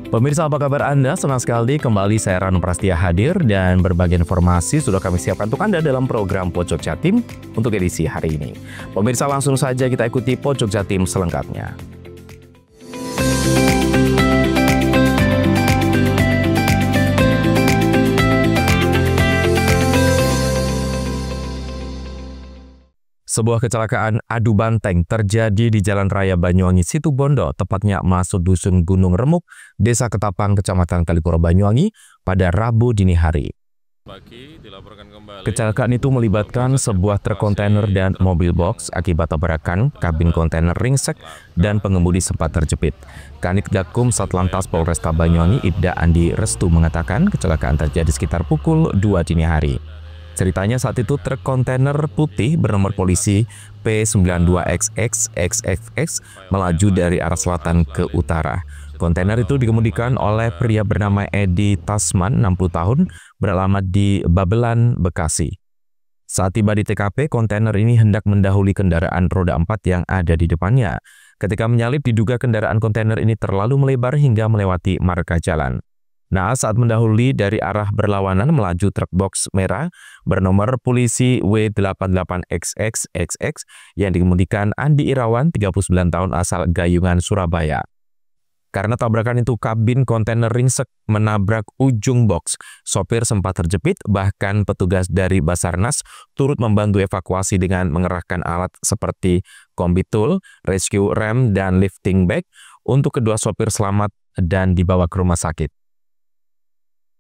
Pemirsa, apa kabar Anda? Senang sekali kembali saya Rano Prastia hadir dan berbagai informasi sudah kami siapkan untuk Anda dalam program Pojok Jatim untuk edisi hari ini. Pemirsa, langsung saja kita ikuti Pojok Jatim selengkapnya. Sebuah kecelakaan adu banteng terjadi di Jalan Raya Banyuwangi Situbondo, tepatnya masuk Dusun Gunung Remuk, Desa Ketapang, Kecamatan Kalikoro, Banyuwangi, pada Rabu dini hari. Kecelakaan itu melibatkan sebuah truk kontainer dan mobil box. Akibat tabrakan, kabin kontainer ringsek dan pengemudi sempat terjepit. Kanit Gakum Satlantas Polresta Banyuwangi, Ibda Andi Restu, mengatakan kecelakaan terjadi sekitar pukul 2 dini hari. Ceritanya saat itu truk kontainer putih bernomor polisi P92XX melaju dari arah selatan ke utara. Kontainer itu dikemudikan oleh pria bernama Edi Tasman, 60 tahun, beralamat di Babelan, Bekasi. Saat tiba di TKP, kontainer ini hendak mendahului kendaraan roda 4 yang ada di depannya. Ketika menyalip, diduga kendaraan kontainer ini terlalu melebar hingga melewati marka jalan. Naas saat mendahului dari arah berlawanan melaju truk box merah bernomor polisi W88XX yang dikemudikan Andi Irawan, 39 tahun, asal Gayungan, Surabaya. Karena tabrakan itu kabin kontainer ringsek menabrak ujung box, sopir sempat terjepit, bahkan petugas dari Basarnas turut membantu evakuasi dengan mengerahkan alat seperti kombi tool, rescue rem, dan lifting bag untuk kedua sopir selamat dan dibawa ke rumah sakit.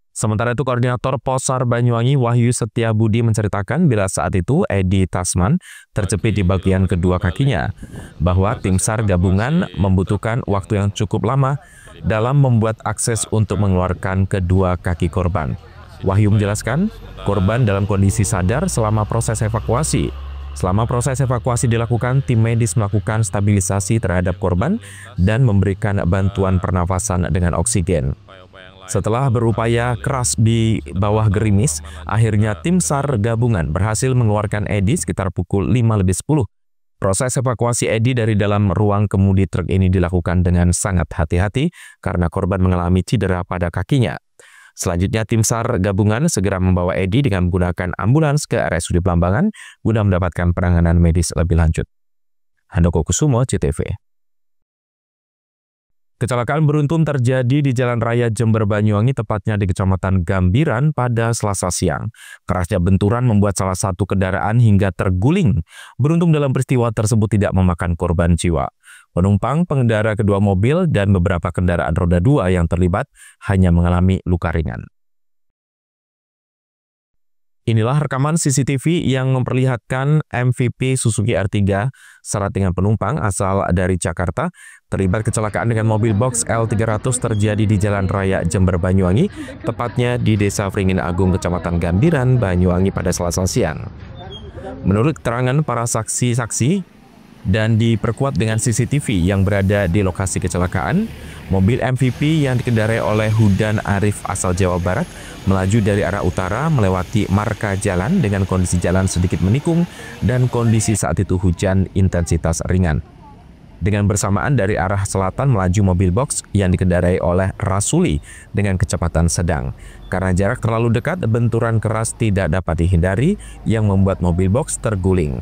Sementara itu, Koordinator Posar Banyuwangi Wahyu Setiabudi menceritakan bila saat itu Edi Tasman terjepit di bagian kedua kakinya, bahwa tim SAR gabungan membutuhkan waktu yang cukup lama dalam membuat akses untuk mengeluarkan kedua kaki korban. Wahyu menjelaskan, korban dalam kondisi sadar selama proses evakuasi. Selama proses evakuasi dilakukan, tim medis melakukan stabilisasi terhadap korban dan memberikan bantuan pernafasan dengan oksigen. Setelah berupaya keras di bawah gerimis, akhirnya tim SAR gabungan berhasil mengeluarkan Edi sekitar pukul 5:10. Proses evakuasi Edi dari dalam ruang kemudi truk ini dilakukan dengan sangat hati-hati karena korban mengalami cedera pada kakinya. Selanjutnya, tim SAR gabungan segera membawa Edi dengan menggunakan ambulans ke RSUD Blambangan guna mendapatkan penanganan medis lebih lanjut. Handoko Kusumo, CTV. Kecelakaan beruntun terjadi di Jalan Raya Jember Banyuwangi, tepatnya di Kecamatan Gambiran pada Selasa siang. Kerasnya benturan membuat salah satu kendaraan hingga terguling. Beruntung dalam peristiwa tersebut tidak memakan korban jiwa. Penumpang, pengendara kedua mobil, dan beberapa kendaraan roda 2 yang terlibat hanya mengalami luka ringan. Inilah rekaman CCTV yang memperlihatkan MVP Suzuki R3 syarat dengan penumpang asal dari Jakarta terlibat kecelakaan dengan mobil box L300 terjadi di Jalan Raya Jember Banyuwangi, tepatnya di Desa Fringin Agung, Kecamatan Gambiran, Banyuwangi pada Selasa siang. Menurut keterangan para saksi-saksi dan diperkuat dengan CCTV yang berada di lokasi kecelakaan, mobil MVP yang dikendarai oleh Hudan Arif asal Jawa Barat melaju dari arah utara melewati marka jalan dengan kondisi jalan sedikit menikung dan kondisi saat itu hujan intensitas ringan. Dengan bersamaan dari arah selatan melaju mobil box yang dikendarai oleh Rasuli dengan kecepatan sedang. Karena jarak terlalu dekat, benturan keras tidak dapat dihindari yang membuat mobil box terguling.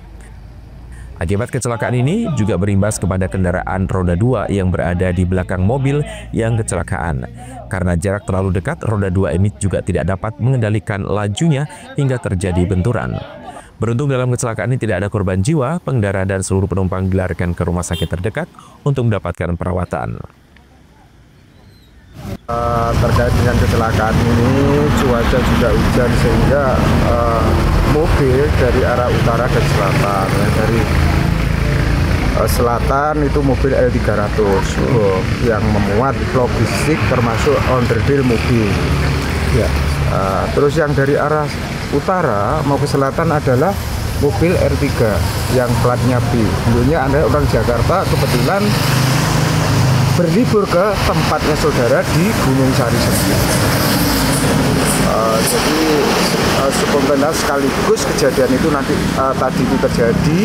Akibat kecelakaan ini juga berimbas kepada kendaraan roda 2 yang berada di belakang mobil yang kecelakaan. Karena jarak terlalu dekat, roda 2 ini juga tidak dapat mengendalikan lajunya hingga terjadi benturan. Beruntung dalam kecelakaan ini tidak ada korban jiwa, pengendara dan seluruh penumpang dilarikan ke rumah sakit terdekat untuk mendapatkan perawatan. Terkait dengan kecelakaan ini, cuaca juga hujan sehingga mobil dari arah utara ke selatan, dari selatan itu mobil L300 yang memuat logistik termasuk onderdil mobil. Ya. Terus yang dari arah utara mau ke selatan adalah mobil R3 yang platnya B. Dulunya Anda orang Jakarta kebetulan berlibur ke tempatnya saudara di Gunung Sari sendiri. Jadi spontan sekaligus kejadian itu tadi itu terjadi,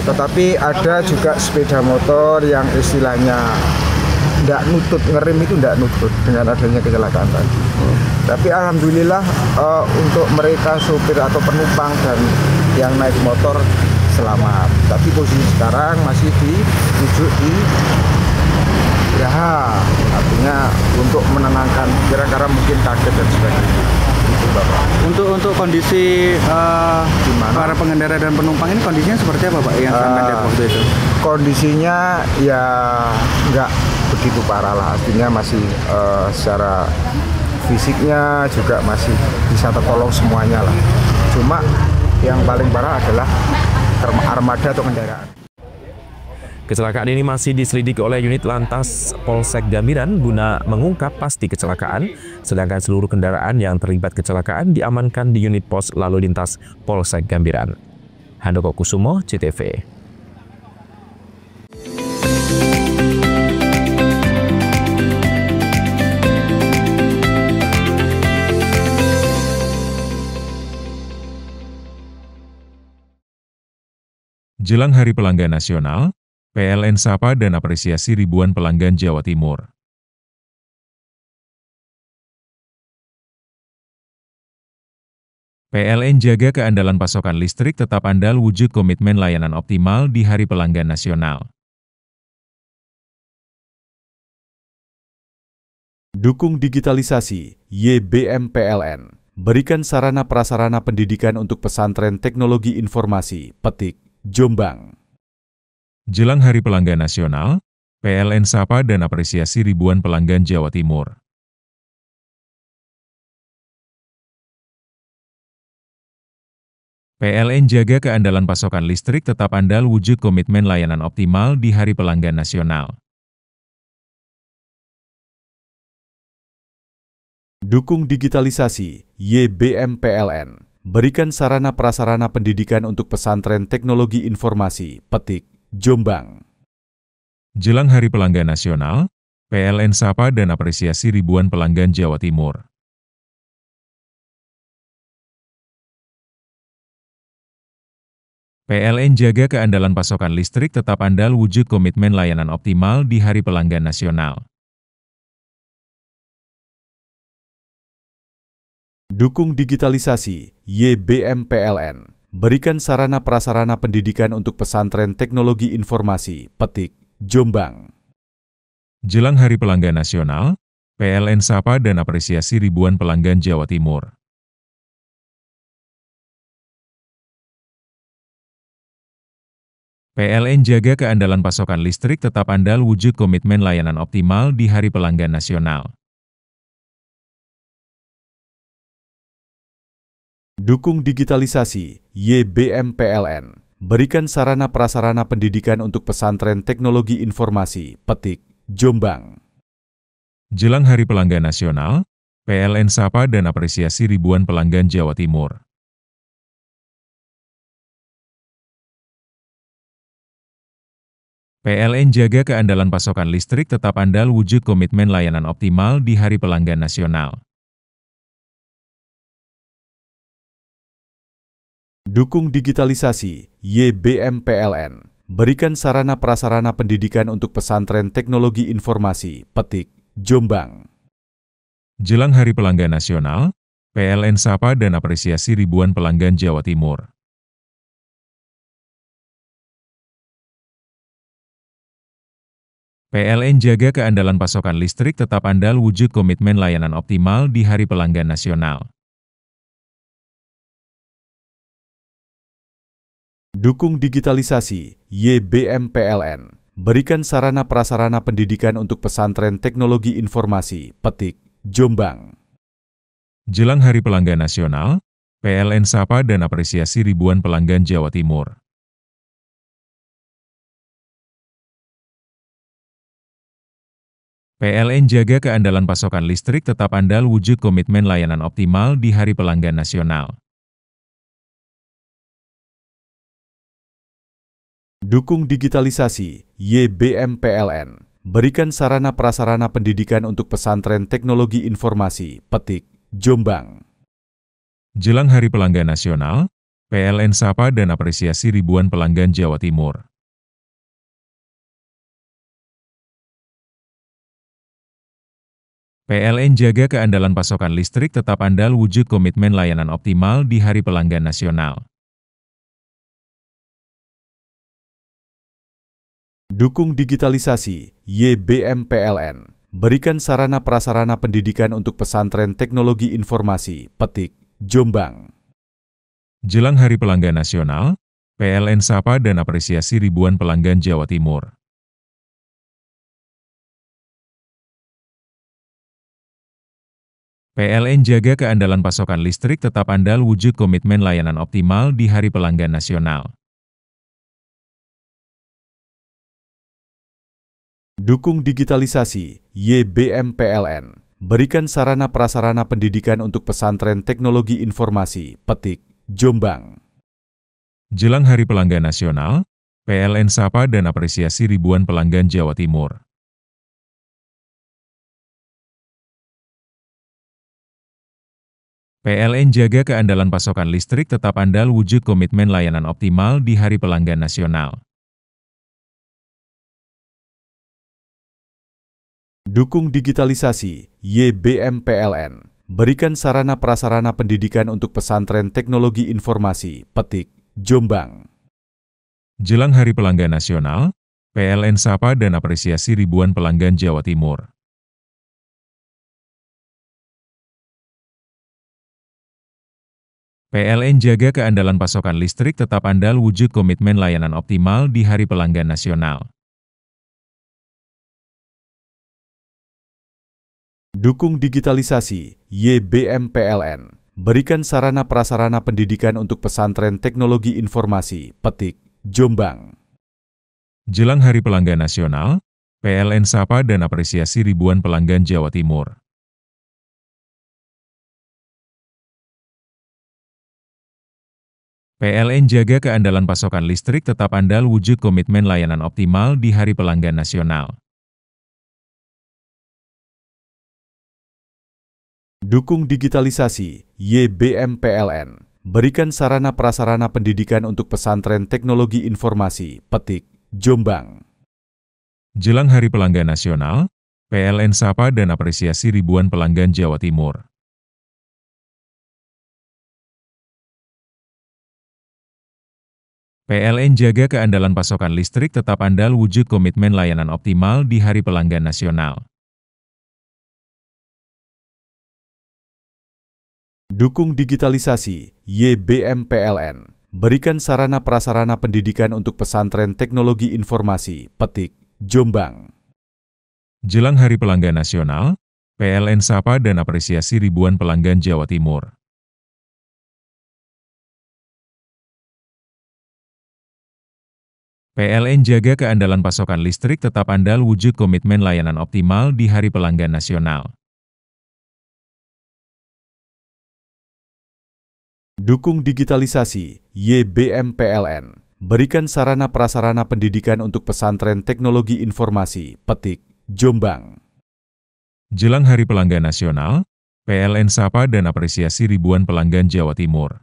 tetapi ada juga sepeda motor yang istilahnya nggak nutut, ngerem itu nggak nutut dengan adanya kecelakaan tadi. Tapi alhamdulillah untuk mereka sopir atau penumpang dan yang naik motor selamat. Tapi posisi sekarang masih dirujuk di Geraha, artinya untuk menenangkan kira-kira mungkin kaget dan sebagainya. Itu Bapak. Untuk kondisi para pengendara dan penumpang ini kondisinya seperti apa Pak yang sampai lihat waktu itu? Kondisinya ya nggak begitu parah lah, artinya masih secara fisiknya juga masih bisa tertolong semuanya lah. Cuma yang paling parah adalah armada atau kendaraan. Kecelakaan ini masih diselidiki oleh unit Lantas Polsek Gambiran guna mengungkap pasti kecelakaan, sedangkan seluruh kendaraan yang terlibat kecelakaan diamankan di unit pos lalu lintas Polsek Gambiran. Handoko Kusumo, CTV. Jelang Hari Pelanggan Nasional, PLN sapa dan apresiasi ribuan pelanggan Jawa Timur. PLN jaga keandalan pasokan listrik tetap andal wujud komitmen layanan optimal di Hari Pelanggan Nasional. Dukung digitalisasi, YBM PLN. Berikan sarana prasarana pendidikan untuk pesantren teknologi informasi, Petik, Jombang. Jelang Hari Pelanggan Nasional, PLN sapa dan apresiasi ribuan pelanggan Jawa Timur. PLN jaga keandalan pasokan listrik tetap andal wujud komitmen layanan optimal di Hari Pelanggan Nasional. Dukung digitalisasi, YBM PLN. Berikan sarana prasarana pendidikan untuk pesantren teknologi informasi, Petik, Jombang. Jelang Hari Pelanggan Nasional, PLN sapa dan apresiasi ribuan pelanggan Jawa Timur. PLN jaga keandalan pasokan listrik tetap andal wujud komitmen layanan optimal di Hari Pelanggan Nasional. Dukung digitalisasi, YBM PLN. Berikan sarana prasarana pendidikan untuk pesantren teknologi informasi, Petik, Jombang. Jelang Hari Pelanggan Nasional, PLN sapa dan apresiasi ribuan pelanggan Jawa Timur. PLN jaga keandalan pasokan listrik tetap andal wujud komitmen layanan optimal di Hari Pelanggan Nasional. Dukung digitalisasi, YBM PLN. Berikan sarana prasarana pendidikan untuk pesantren teknologi informasi, Petik, Jombang. Jelang Hari Pelanggan Nasional, PLN sapa dan apresiasi ribuan pelanggan Jawa Timur. PLN jaga keandalan pasokan listrik tetap andal wujud komitmen layanan optimal di Hari Pelanggan Nasional. Dukung digitalisasi, YBM PLN. Berikan sarana prasarana pendidikan untuk pesantren teknologi informasi, Petik, Jombang. Jelang Hari Pelanggan Nasional, PLN sapa dan apresiasi ribuan pelanggan Jawa Timur. PLN jaga keandalan pasokan listrik tetap andal wujud komitmen layanan optimal di Hari Pelanggan Nasional. Dukung digitalisasi, YBM PLN. Berikan sarana prasarana pendidikan untuk pesantren teknologi informasi, Petik, Jombang. Jelang Hari Pelanggan Nasional, PLN sapa dan apresiasi ribuan pelanggan Jawa Timur. PLN jaga keandalan pasokan listrik tetap andal wujud komitmen layanan optimal di Hari Pelanggan Nasional. Dukung digitalisasi, YBM PLN. Berikan sarana prasarana pendidikan untuk pesantren teknologi informasi, Petik, Jombang. Jelang Hari Pelanggan Nasional, PLN sapa dan apresiasi ribuan pelanggan Jawa Timur. PLN jaga keandalan pasokan listrik tetap andal wujud komitmen layanan optimal di Hari Pelanggan Nasional. Dukung digitalisasi, YBM PLN. Berikan sarana prasarana pendidikan untuk pesantren teknologi informasi, Petik, Jombang. Jelang Hari Pelanggan Nasional, PLN sapa dan apresiasi ribuan pelanggan Jawa Timur. PLN jaga keandalan pasokan listrik tetap andal wujud komitmen layanan optimal di Hari Pelanggan Nasional. Dukung digitalisasi, YBM PLN. Berikan sarana prasarana pendidikan untuk pesantren teknologi informasi, Petik, Jombang. Jelang Hari Pelanggan Nasional, PLN sapa dan apresiasi ribuan pelanggan Jawa Timur. PLN jaga keandalan pasokan listrik tetap andal wujud komitmen layanan optimal di Hari Pelanggan Nasional. Dukung digitalisasi, YBM PLN. Berikan sarana prasarana pendidikan untuk pesantren teknologi informasi, Petik, Jombang. Jelang Hari Pelanggan Nasional, PLN sapa dan apresiasi ribuan pelanggan Jawa Timur. PLN jaga keandalan pasokan listrik tetap andal wujud komitmen layanan optimal di Hari Pelanggan Nasional. Dukung digitalisasi, YBM PLN. Berikan sarana prasarana pendidikan untuk pesantren teknologi informasi, Petik, Jombang. Jelang Hari Pelanggan Nasional, PLN sapa dan apresiasi ribuan pelanggan Jawa Timur. PLN jaga keandalan pasokan listrik tetap andal wujud komitmen layanan optimal di Hari Pelanggan Nasional. Dukung digitalisasi, YBM PLN. Berikan sarana prasarana pendidikan untuk pesantren teknologi informasi, Petik, Jombang. Jelang Hari Pelanggan Nasional, PLN sapa dan apresiasi ribuan pelanggan Jawa Timur. PLN jaga keandalan pasokan listrik tetap andal wujud komitmen layanan optimal di Hari Pelanggan Nasional. Dukung digitalisasi, YBM PLN. Berikan sarana prasarana pendidikan untuk pesantren teknologi informasi, Petik, Jombang. Jelang Hari Pelanggan Nasional, PLN sapa dan apresiasi ribuan pelanggan Jawa Timur. PLN jaga keandalan pasokan listrik tetap andal wujud komitmen layanan optimal di Hari Pelanggan Nasional. Dukung digitalisasi, YBM PLN. Berikan sarana prasarana pendidikan untuk pesantren teknologi informasi, Petik, Jombang. Jelang Hari Pelanggan Nasional, PLN sapa dan apresiasi ribuan pelanggan Jawa Timur.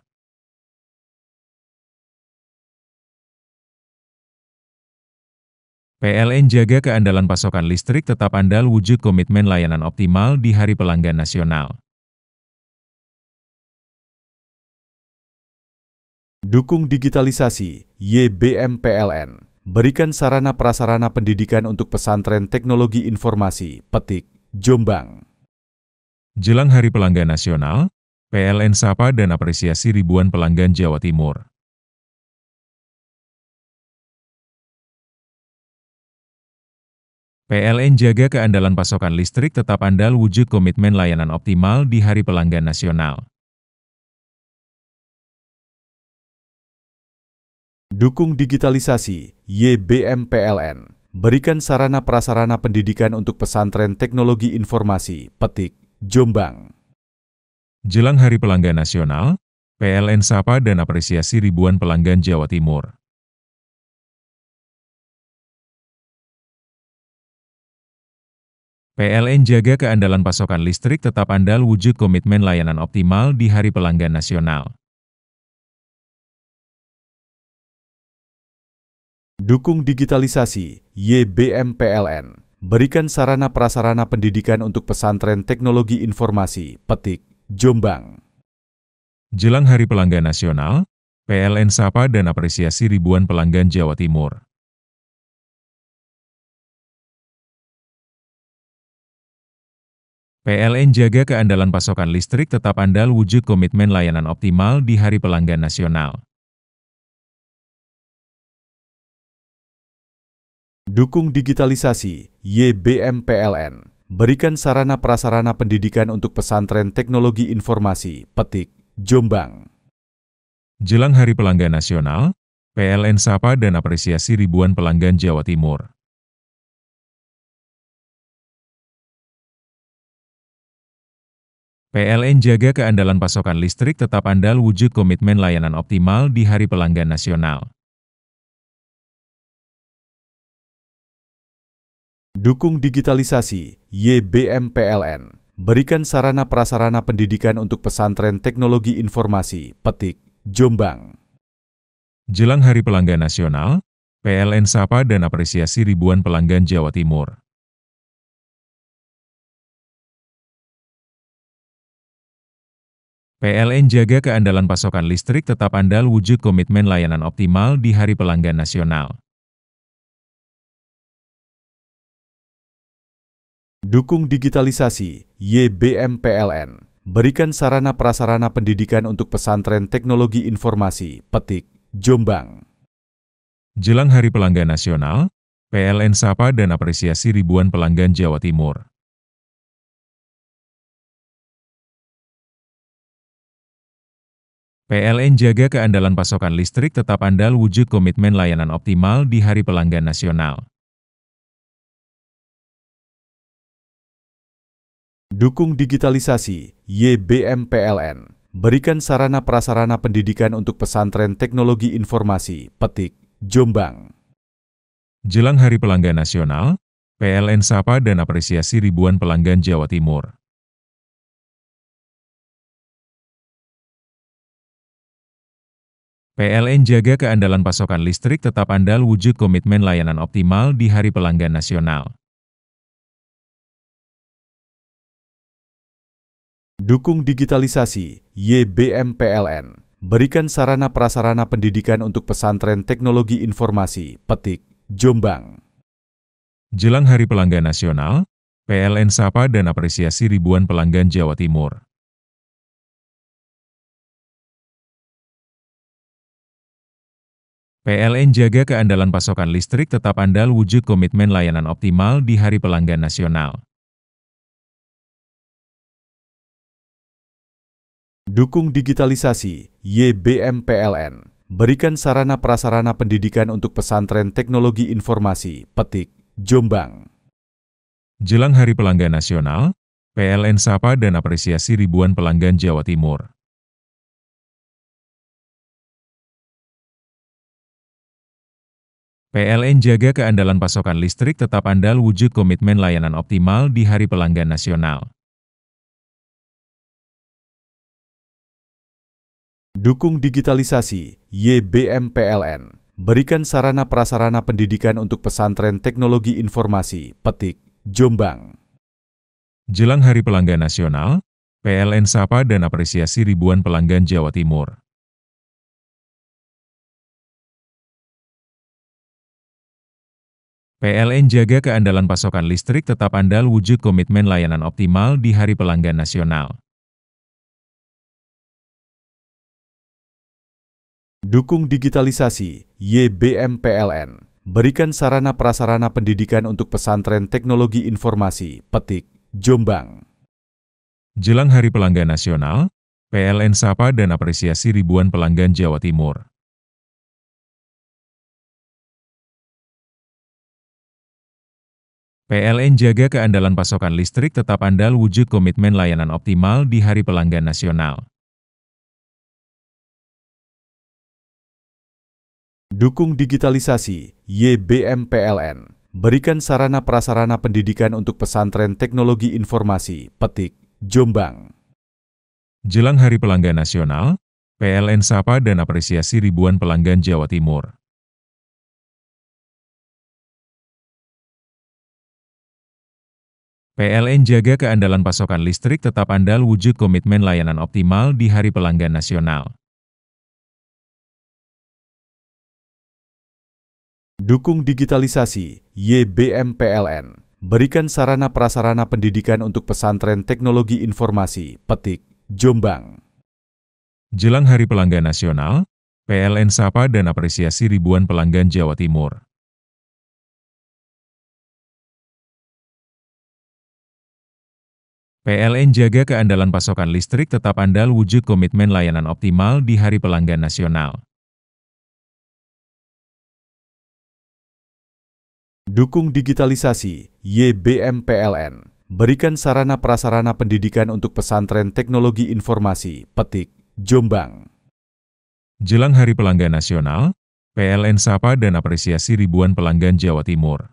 PLN jaga keandalan pasokan listrik tetap andal wujud komitmen layanan optimal di Hari Pelanggan Nasional. Dukung digitalisasi, YBM PLN. Berikan sarana prasarana pendidikan untuk pesantren teknologi informasi, Petik, Jombang. Jelang Hari Pelanggan Nasional, PLN sapa dan apresiasi ribuan pelanggan Jawa Timur. PLN jaga keandalan pasokan listrik tetap andal wujud komitmen layanan optimal di Hari Pelanggan Nasional. Dukung digitalisasi, YBM PLN. Berikan sarana prasarana pendidikan untuk pesantren teknologi informasi, Petik, Jombang. Jelang Hari Pelanggan Nasional, PLN sapa dan apresiasi ribuan pelanggan Jawa Timur. PLN jaga keandalan pasokan listrik tetap andal wujud komitmen layanan optimal di Hari Pelanggan Nasional. Dukung digitalisasi, YBM PLN. berikan sarana prasarana pendidikan untuk pesantren teknologi informasi, Petik, Jombang. Jelang Hari Pelanggan Nasional, PLN sapa dan apresiasi ribuan pelanggan Jawa Timur. PLN jaga keandalan pasokan listrik tetap andal wujud komitmen layanan optimal di Hari Pelanggan Nasional. Dukung digitalisasi, YBM PLN. Berikan sarana prasarana pendidikan untuk pesantren teknologi informasi, Petik, Jombang. Jelang Hari Pelanggan Nasional, PLN sapa dan apresiasi ribuan pelanggan Jawa Timur. PLN jaga keandalan pasokan listrik tetap andal wujud komitmen layanan optimal di Hari Pelanggan Nasional. Dukung digitalisasi, YBM PLN. Berikan sarana prasarana pendidikan untuk pesantren teknologi informasi, Petik, Jombang. Jelang Hari Pelanggan Nasional, PLN sapa dan apresiasi ribuan pelanggan Jawa Timur. PLN jaga keandalan pasokan listrik tetap andal wujud komitmen layanan optimal di Hari Pelanggan Nasional. Dukung digitalisasi, YBM PLN. Berikan sarana prasarana pendidikan untuk pesantren teknologi informasi, Petik, Jombang. Jelang Hari Pelanggan Nasional, PLN sapa dan apresiasi ribuan pelanggan Jawa Timur. PLN jaga keandalan pasokan listrik tetap andal wujud komitmen layanan optimal di Hari Pelanggan Nasional. Dukung digitalisasi, YBM PLN. Berikan sarana prasarana pendidikan untuk pesantren teknologi informasi, Petik, Jombang. Jelang Hari Pelanggan Nasional, PLN sapa dan apresiasi ribuan pelanggan Jawa Timur. PLN jaga keandalan pasokan listrik tetap andal wujud komitmen layanan optimal di Hari Pelanggan Nasional. Dukung digitalisasi, YBM PLN. Berikan sarana prasarana pendidikan untuk pesantren teknologi informasi, Petik, Jombang. Jelang Hari Pelanggan Nasional, PLN sapa dan apresiasi ribuan pelanggan Jawa Timur. PLN jaga keandalan pasokan listrik tetap andal wujud komitmen layanan optimal di Hari Pelanggan Nasional. Dukung digitalisasi, YBM PLN. Berikan sarana prasarana pendidikan untuk pesantren teknologi informasi, Petik, Jombang. Jelang Hari Pelanggan Nasional, PLN sapa dan apresiasi ribuan pelanggan Jawa Timur. PLN jaga keandalan pasokan listrik tetap andal wujud komitmen layanan optimal di Hari Pelanggan Nasional. Dukung digitalisasi, YBM PLN. Berikan sarana prasarana pendidikan untuk pesantren teknologi informasi, Petik, Jombang. Jelang Hari Pelanggan Nasional, PLN sapa dan apresiasi ribuan pelanggan Jawa Timur. PLN jaga keandalan pasokan listrik tetap andal wujud komitmen layanan optimal di Hari Pelanggan Nasional. Dukung digitalisasi, YBM PLN. Berikan sarana prasarana pendidikan untuk pesantren teknologi informasi, Petik, Jombang. Jelang Hari Pelanggan Nasional, PLN sapa dan apresiasi ribuan pelanggan Jawa Timur. PLN jaga keandalan pasokan listrik tetap andal wujud komitmen layanan optimal di Hari Pelanggan Nasional. Dukung digitalisasi, YBM PLN. Berikan sarana prasarana pendidikan untuk pesantren teknologi informasi, Petik, Jombang. Jelang Hari Pelanggan Nasional, PLN sapa dan apresiasi ribuan pelanggan Jawa Timur. PLN jaga keandalan pasokan listrik tetap andal wujud komitmen layanan optimal di Hari Pelanggan Nasional. Dukung digitalisasi, YBM PLN. Berikan sarana prasarana pendidikan untuk pesantren teknologi informasi, Petik, Jombang. Jelang Hari Pelanggan Nasional, PLN sapa dan apresiasi ribuan pelanggan Jawa Timur. PLN jaga keandalan pasokan listrik tetap andal wujud komitmen layanan optimal di Hari Pelanggan Nasional. Dukung digitalisasi, YBM PLN. Berikan sarana prasarana pendidikan untuk pesantren teknologi informasi, Petik, Jombang. Jelang Hari Pelanggan Nasional, PLN sapa dan apresiasi ribuan pelanggan Jawa Timur.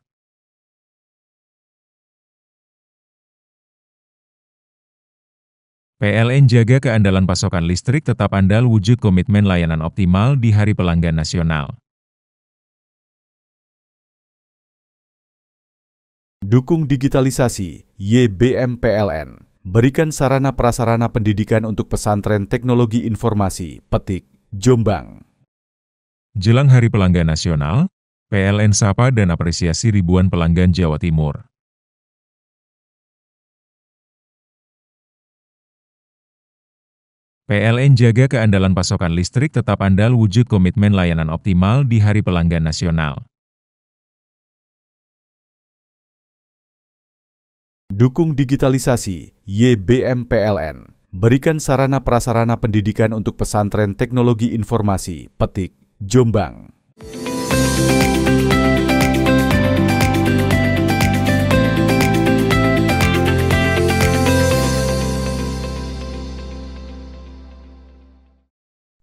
PLN jaga keandalan pasokan listrik tetap andal wujud komitmen layanan optimal di Hari Pelanggan Nasional. Dukung digitalisasi, YBM PLN. Berikan sarana prasarana pendidikan untuk pesantren teknologi informasi, Petik, Jombang. Jelang Hari Pelanggan Nasional, PLN sapa dan apresiasi ribuan pelanggan Jawa Timur. PLN jaga keandalan pasokan listrik tetap andal wujud komitmen layanan optimal di Hari Pelanggan Nasional. Dukung digitalisasi, YBM PLN. Berikan sarana prasarana pendidikan untuk pesantren teknologi informasi, Petik, Jombang.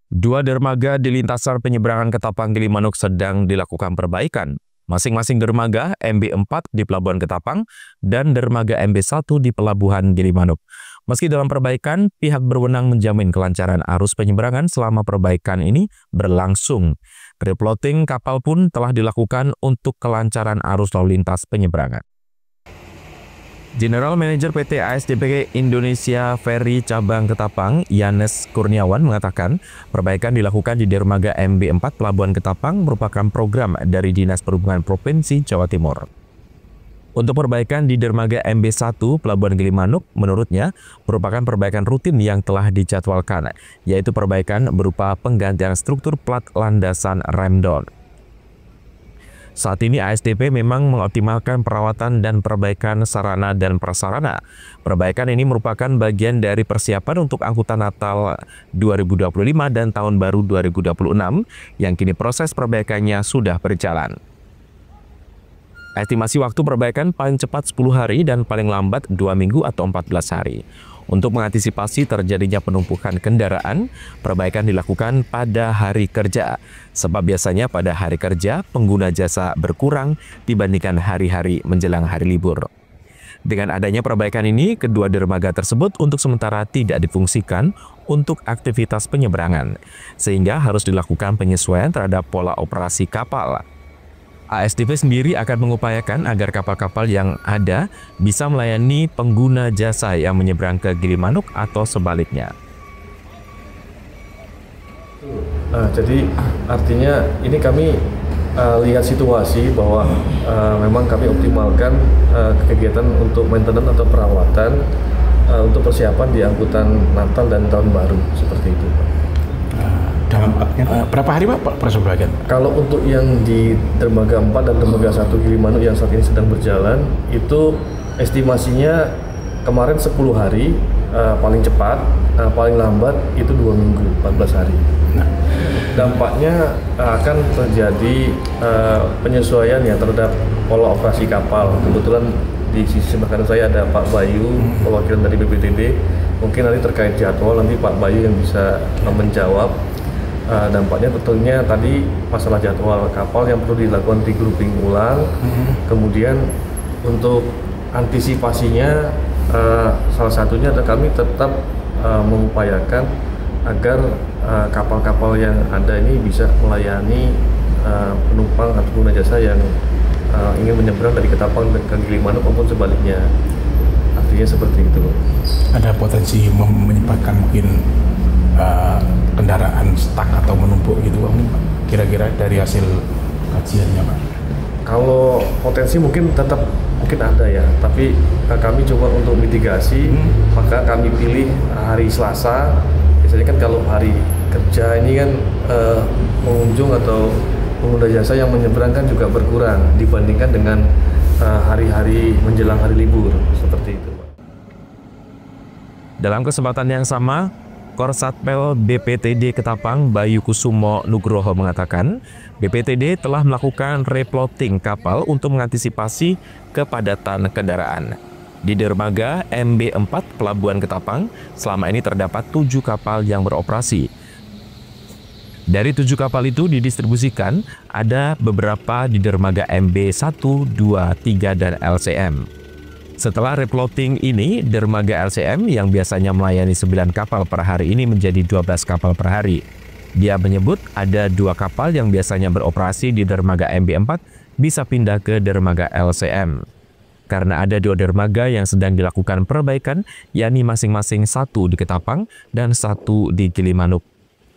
Dua dermaga di lintasan penyeberangan Ketapang Gilimanuk sedang dilakukan perbaikan. Masing-masing dermaga MB4 di Pelabuhan Ketapang dan dermaga MB1 di Pelabuhan Gilimanuk. Meski dalam perbaikan, pihak berwenang menjamin kelancaran arus penyeberangan selama perbaikan ini berlangsung. Reploting kapal pun telah dilakukan untuk kelancaran arus lalu lintas penyeberangan. General Manager PT ASDP Indonesia Ferry Cabang Ketapang, Yanes Kurniawan mengatakan, perbaikan dilakukan di dermaga MB4 Pelabuhan Ketapang merupakan program dari Dinas Perhubungan Provinsi Jawa Timur. Untuk perbaikan di dermaga MB1 Pelabuhan Gilimanuk, menurutnya merupakan perbaikan rutin yang telah dijadwalkan, yaitu perbaikan berupa penggantian struktur plat landasan remdon. Saat ini ASDP memang mengoptimalkan perawatan dan perbaikan sarana dan prasarana. Perbaikan ini merupakan bagian dari persiapan untuk angkutan Natal 2025 dan Tahun Baru 2026 yang kini proses perbaikannya sudah berjalan. Estimasi waktu perbaikan paling cepat 10 hari dan paling lambat 2 minggu atau 14 hari. Untuk mengantisipasi terjadinya penumpukan kendaraan, perbaikan dilakukan pada hari kerja. Sebab biasanya pada hari kerja, pengguna jasa berkurang dibandingkan hari-hari menjelang hari libur. Dengan adanya perbaikan ini, kedua dermaga tersebut untuk sementara tidak difungsikan untuk aktivitas penyeberangan, sehingga harus dilakukan penyesuaian terhadap pola operasi kapal. ASDP sendiri akan mengupayakan agar kapal-kapal yang ada bisa melayani pengguna jasa yang menyeberang ke Gilimanuk atau sebaliknya. Jadi artinya ini kami lihat situasi bahwa memang kami optimalkan kegiatan untuk maintenance atau perawatan untuk persiapan di angkutan Natal dan Tahun Baru seperti itu, Pak. Dalam berapa hari Pak proses perbaikan? Kalau untuk yang di dermaga 4 dan dermaga 1 Gilimanuk yang saat ini sedang berjalan, itu estimasinya kemarin 10 hari paling cepat, paling lambat itu 2 minggu, 14 hari. Dampaknya akan terjadi penyesuaian ya terhadap pola operasi kapal. Kebetulan di sisi sebelah kanan saya ada Pak Bayu, perwakilan dari BPTD. Mungkin nanti terkait jadwal, nanti Pak Bayu yang bisa menjawab. Dampaknya tentunya tadi masalah jadwal kapal yang perlu dilakukan regrouping ulang. Kemudian untuk antisipasinya salah satunya adalah kami tetap mengupayakan agar kapal-kapal yang ada ini bisa melayani penumpang atau pengguna jasa yang ingin menyeberang dari Ketapang ke Gilimanuk maupun sebaliknya. intinya seperti itu. Ada potensi menyebabkan mungkin kendaraan stuck atau menumpuk gitu Pak, kira-kira dari hasil kajiannya Pak? Kalau potensi mungkin tetap ada ya, tapi kami coba untuk mitigasi, maka kami pilih hari Selasa. Biasanya kan kalau hari kerja ini kan pengunjung atau pengguna jasa yang menyeberang kan juga berkurang dibandingkan dengan hari-hari menjelang hari libur, seperti itu. Dalam kesempatan yang sama, Korsatpel BPTD Ketapang Bayu Kusumo Nugroho mengatakan, BPTD telah melakukan replotting kapal untuk mengantisipasi kepadatan kendaraan. Di dermaga MB4 Pelabuhan Ketapang, selama ini terdapat 7 kapal yang beroperasi. Dari 7 kapal itu didistribusikan, ada beberapa di dermaga MB1, 2, 3, dan LCM. Setelah replotting ini, dermaga LCM yang biasanya melayani 9 kapal per hari ini menjadi 12 kapal per hari. Dia menyebut ada 2 kapal yang biasanya beroperasi di dermaga MB4 bisa pindah ke dermaga LCM. Karena ada 2 dermaga yang sedang dilakukan perbaikan, yakni masing-masing 1 di Ketapang dan 1 di Gilimanuk.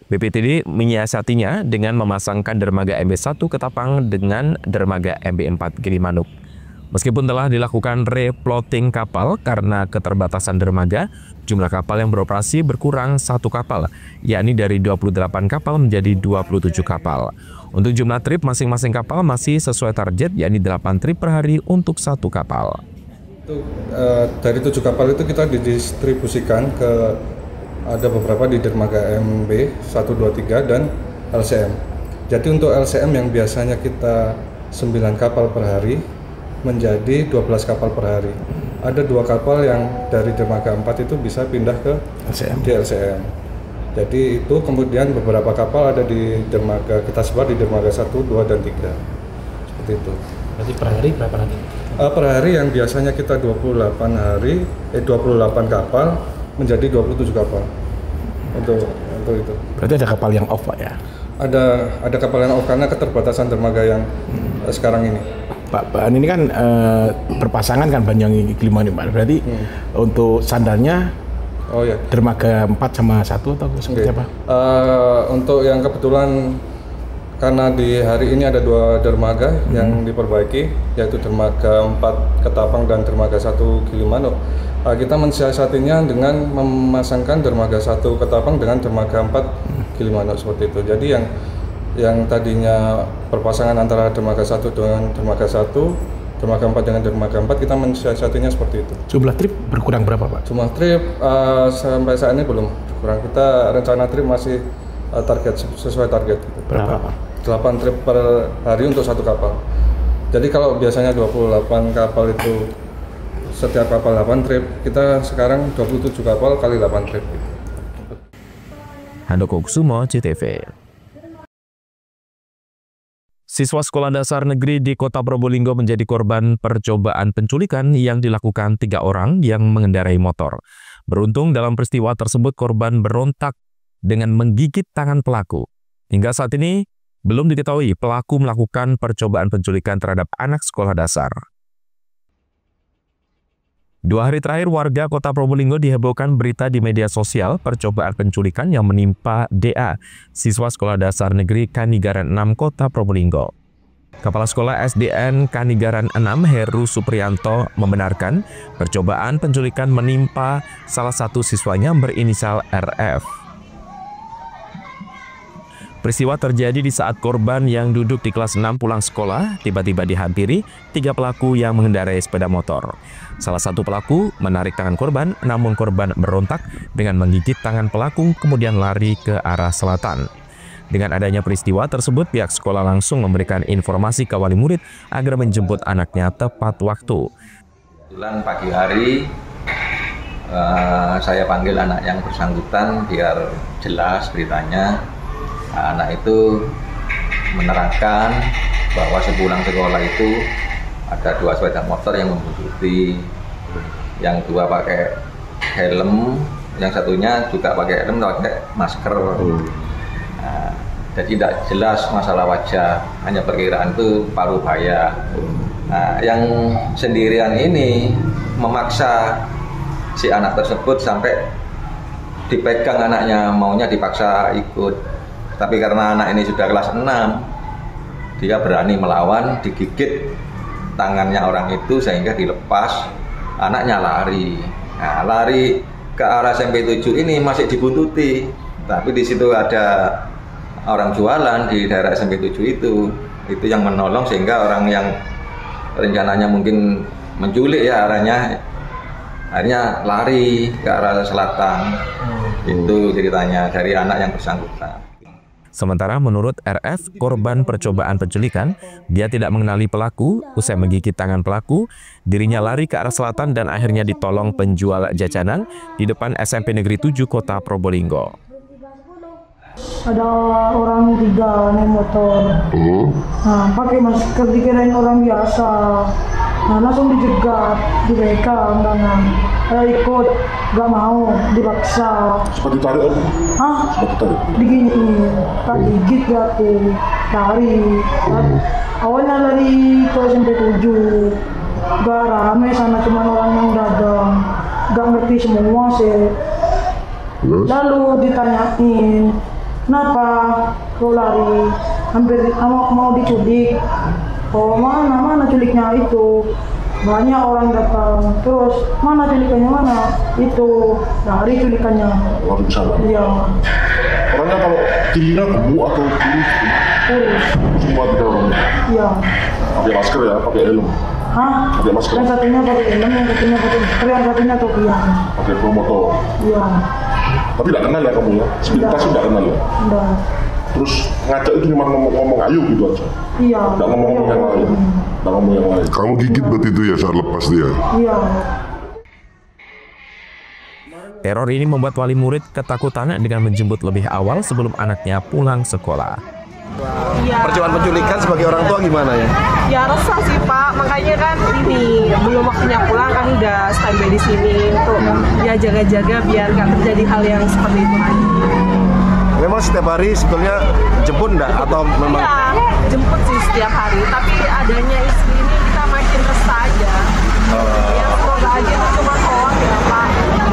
BPTD menyiasatinya dengan memasangkan dermaga MB1 Ketapang dengan dermaga MB4 Gilimanuk. Meskipun telah dilakukan replotting kapal karena keterbatasan dermaga, jumlah kapal yang beroperasi berkurang 1 kapal, yakni dari 28 kapal menjadi 27 kapal. Untuk jumlah trip masing-masing kapal masih sesuai target, yakni 8 trip per hari untuk 1 kapal. Dari 7 kapal itu kita didistribusikan ke ada beberapa di dermaga MB 1, 2, 3 dan LCM. Jadi untuk LCM yang biasanya kita 9 kapal per hari menjadi 12 kapal per hari. Ada 2 kapal yang dari dermaga 4 itu bisa pindah ke LCM. Jadi itu kemudian beberapa kapal ada di dermaga, kita sebar di dermaga 1, 2, dan 3. Seperti itu. Berarti per hari berapa nanti? Per hari yang biasanya kita 28 kapal menjadi 27 kapal. Untuk itu. Berarti ada kapal yang off Pak ya? Ada kapal yang off karena keterbatasan dermaga yang sekarang ini. Pak, ini kan berpasangan kan Banyuwangi Gilimanuk Pak. Berarti untuk sandarnya dermaga 4 sama 1 atau seperti apa? Untuk yang kebetulan karena di hari ini ada 2 dermaga yang diperbaiki, yaitu dermaga 4 Ketapang dan dermaga 1 Gilimanuk. Kita mensiasatinya dengan memasangkan dermaga 1 Ketapang dengan dermaga 4 Gilimanuk seperti itu. Jadi yang tadinya berpasangan antara dermaga 1 dengan dermaga 1, dermaga 4 dengan dermaga 4, kita mensiasatinya seperti itu. Jumlah trip berkurang berapa Pak? Jumlah trip sampai saat ini belum berkurang. Kita rencana trip masih sesuai target. Berapa Pak? 8 trip per hari untuk 1 kapal. Jadi kalau biasanya 28 kapal itu setiap kapal 8 trip, kita sekarang 27 kapal kali 8 trip. Handoko Kusumo, CTV. Siswa sekolah dasar negeri di Kota Probolinggo menjadi korban percobaan penculikan yang dilakukan 3 orang yang mengendarai motor. Beruntung dalam peristiwa tersebut korban berontak dengan menggigit tangan pelaku. Hingga saat ini belum diketahui pelaku melakukan percobaan penculikan terhadap anak sekolah dasar. 2 hari terakhir warga Kota Probolinggo dihebohkan berita di media sosial percobaan penculikan yang menimpa DA, siswa sekolah dasar negeri Kanigaran 6 Kota Probolinggo. Kepala Sekolah SDN Kanigaran 6 Heru Supriyanto membenarkan percobaan penculikan menimpa salah satu siswanya berinisial RF. Peristiwa terjadi di saat korban yang duduk di kelas 6 pulang sekolah tiba-tiba dihampiri 3 pelaku yang mengendarai sepeda motor. Salah satu pelaku menarik tangan korban, namun korban berontak dengan menggigit tangan pelaku kemudian lari ke arah selatan. Dengan adanya peristiwa tersebut, pihak sekolah langsung memberikan informasi ke wali murid agar menjemput anaknya tepat waktu. Kebetulan pagi hari saya panggil anak yang bersangkutan biar jelas beritanya. Anak itu menerangkan bahwa sepulang sekolah itu ada 2 sepeda motor yang membuntuti, yang 2 pakai helm, yang satunya juga pakai helm pakai masker. Jadi tidak jelas masalah wajah, hanya perkiraan itu paruh baya. Yang sendirian ini memaksa si anak tersebut sampai dipegang anaknya, maunya dipaksa ikut. Tapi karena anak ini sudah kelas 6, dia berani melawan, digigit tangannya orang itu sehingga dilepas, anaknya lari. Nah, lari ke arah SMP 7 ini masih dibututi, tapi di situ ada orang jualan di daerah SMP 7 itu yang menolong sehingga orang yang rencananya mungkin menculik ya arahnya akhirnya lari ke arah selatan. Itu ceritanya dari anak yang bersangkutan. Sementara menurut RF, korban percobaan penculikan, dia tidak mengenali pelaku. Usai menggigit tangan pelaku, dirinya lari ke arah selatan dan akhirnya ditolong penjual jajanan di depan SMP Negeri 7 Kota Probolinggo. Ada orang 3 naik motor, pakai masker, dikirain orang biasa. Langsung dijegat, dibekam tangan. Ikut, gak mau, dipaksa. Seperti tarik apa? Hah? Seperti tarik? Diginiin, tak gigit jatuh, lari. Awalnya lari ke SMP 7, gak rame sana, cuma orang yang dagang. Gak ngerti semua sih. Lalu ditanyain, kenapa kau lari? Hampir mau diculik. Oh mana culiknya itu? Banyak orang datang. Terus mana culikannya mana? Itu lari culikannya. Lari ke sana? Iya. Orangnya kalau tingginya gemuk atau kurus? Kurus. Semua tiga orangnya? Iya. Pakai masker ya? Pakai helm? Hah? Pakai masker? Yang satunya pakai helm, yang satunya pakai masker, yang satunya topian. Pakai promotor? Iya. Tapi tidak kenal ya kamu ya? Sepintas tidak kenal ya? Enggak. Terus ngajak itu cuma ngomong ayo gitu aja? Iya. Tidak ngomong yang lain? Tidak ngomong yang lain? Kamu gigit berarti itu ya saat lepas dia? Iya. Teror ini membuat wali murid ketakutan dengan menjemput lebih awal sebelum anaknya pulang sekolah. Ya. Percobaan penculikan sebagai orang tua gimana ya? Ya resah sih Pak, makanya kan ini belum waktunya pulang kan udah standby di sini untuk ya jaga-jaga biar nggak terjadi hal yang seperti itu lagi. Memang setiap hari sebetulnya jemput enggak atau memang? Ya, jemput sih setiap hari, tapi adanya istri ini kita makin resah aja. Ya semoga aja itu cuma hoax ya Pak,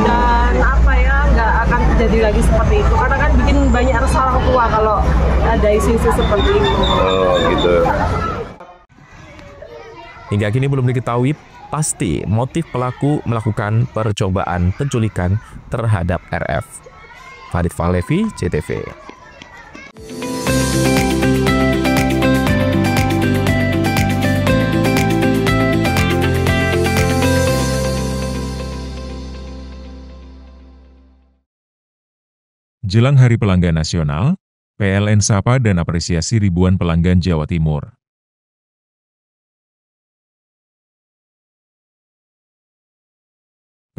dan apa ya nggak akan terjadi lagi seperti itu. Karena kan bikin banyak resah orang tua kalau ada isu-isu seperti itu. Oh gitu. Hingga kini belum diketahui pasti motif pelaku melakukan percobaan penculikan terhadap RF. Farid Fahlevi, CTV. Jelang Hari Pelanggan Nasional, PLN sapa dan apresiasi ribuan pelanggan Jawa Timur.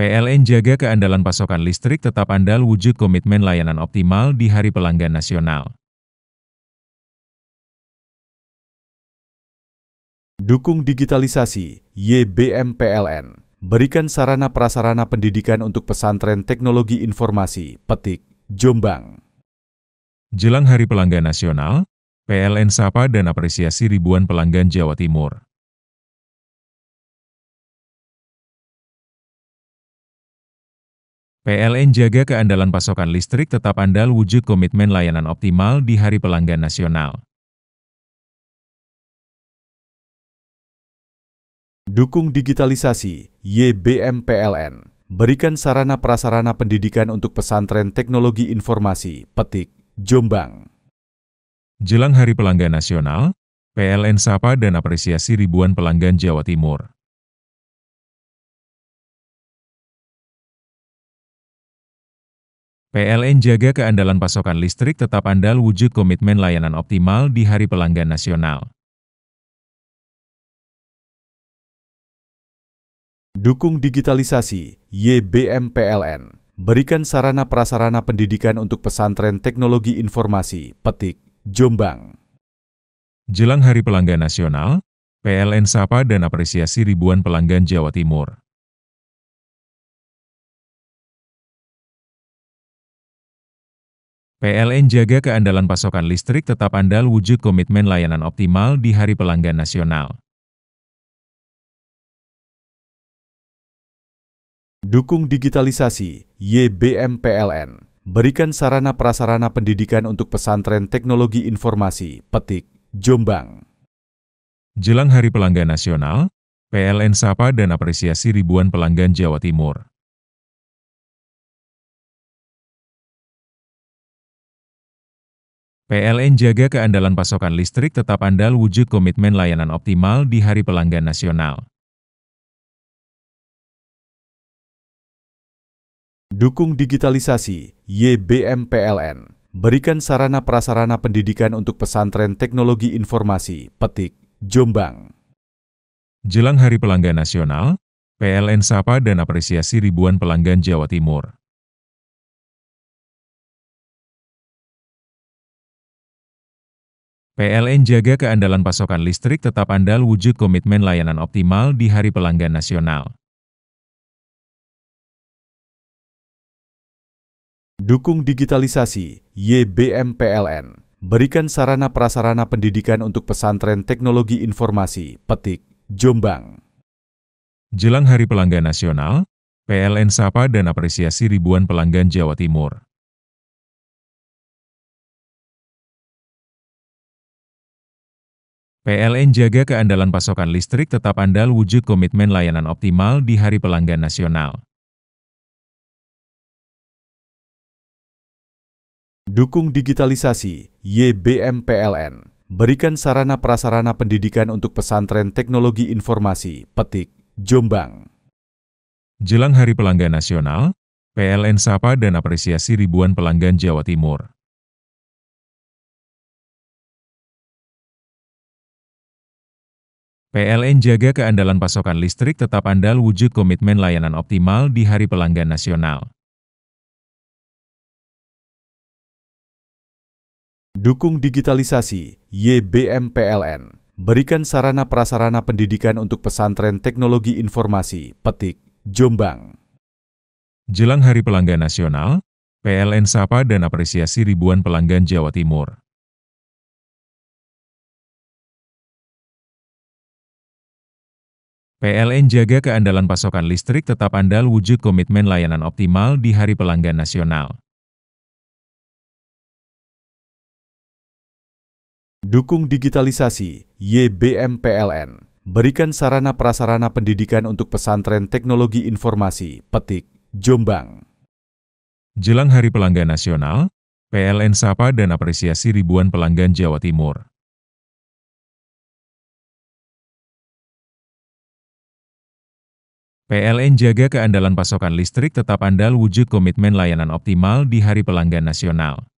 PLN jaga keandalan pasokan listrik tetap andal wujud komitmen layanan optimal di Hari Pelanggan Nasional. Dukung digitalisasi, YBM PLN. Berikan sarana prasarana pendidikan untuk pesantren teknologi informasi, Petik, Jombang. Jelang Hari Pelanggan Nasional, PLN sapa dan apresiasi ribuan pelanggan Jawa Timur. PLN jaga keandalan pasokan listrik tetap andal wujud komitmen layanan optimal di Hari Pelanggan Nasional. Dukung digitalisasi, YBM PLN. Berikan sarana prasarana pendidikan untuk pesantren teknologi informasi, Petik, Jombang. Jelang Hari Pelanggan Nasional, PLN sapa dan apresiasi ribuan pelanggan Jawa Timur. PLN jaga keandalan pasokan listrik tetap andal wujud komitmen layanan optimal di Hari Pelanggan Nasional. Dukung digitalisasi, YBM PLN. Berikan sarana prasarana pendidikan untuk pesantren teknologi informasi, Petik, Jombang. Jelang Hari Pelanggan Nasional, PLN sapa dan apresiasi ribuan pelanggan Jawa Timur. PLN jaga keandalan pasokan listrik tetap andal wujud komitmen layanan optimal di Hari Pelanggan Nasional. Dukung digitalisasi, YBM PLN. Berikan sarana prasarana pendidikan untuk pesantren teknologi informasi, Petik, Jombang. Jelang Hari Pelanggan Nasional, PLN sapa dan apresiasi ribuan pelanggan Jawa Timur. PLN jaga keandalan pasokan listrik tetap andal wujud komitmen layanan optimal di Hari Pelanggan Nasional. Dukung digitalisasi, YBM PLN. Berikan sarana prasarana pendidikan untuk pesantren teknologi informasi, Petik, Jombang. Jelang Hari Pelanggan Nasional, PLN sapa dan apresiasi ribuan pelanggan Jawa Timur. PLN jaga keandalan pasokan listrik tetap andal wujud komitmen layanan optimal di Hari Pelanggan Nasional. Dukung digitalisasi, YBM PLN. Berikan sarana prasarana pendidikan untuk pesantren teknologi informasi, Petik, Jombang. Jelang Hari Pelanggan Nasional, PLN sapa dan apresiasi ribuan pelanggan Jawa Timur. PLN jaga keandalan pasokan listrik tetap andal wujud komitmen layanan optimal di Hari Pelanggan Nasional. Dukung digitalisasi, YBM PLN. Berikan sarana prasarana pendidikan untuk pesantren teknologi informasi, Petik, Jombang. Jelang Hari Pelanggan Nasional, PLN sapa dan apresiasi ribuan pelanggan Jawa Timur. PLN jaga keandalan pasokan listrik tetap andal wujud komitmen layanan optimal di Hari Pelanggan Nasional. Dukung digitalisasi, YBM PLN. Berikan sarana prasarana pendidikan untuk pesantren teknologi informasi, Petik, Jombang. Jelang Hari Pelanggan Nasional, PLN sapa dan apresiasi ribuan pelanggan Jawa Timur. PLN jaga keandalan pasokan listrik tetap andal wujud komitmen layanan optimal di Hari Pelanggan Nasional. Dukung digitalisasi, YBM PLN. Berikan sarana prasarana pendidikan untuk pesantren teknologi informasi, Petik, Jombang. Jelang Hari Pelanggan Nasional, PLN sapa dan apresiasi ribuan pelanggan Jawa Timur. PLN jaga keandalan pasokan listrik tetap andal wujud komitmen layanan optimal di Hari Pelanggan Nasional.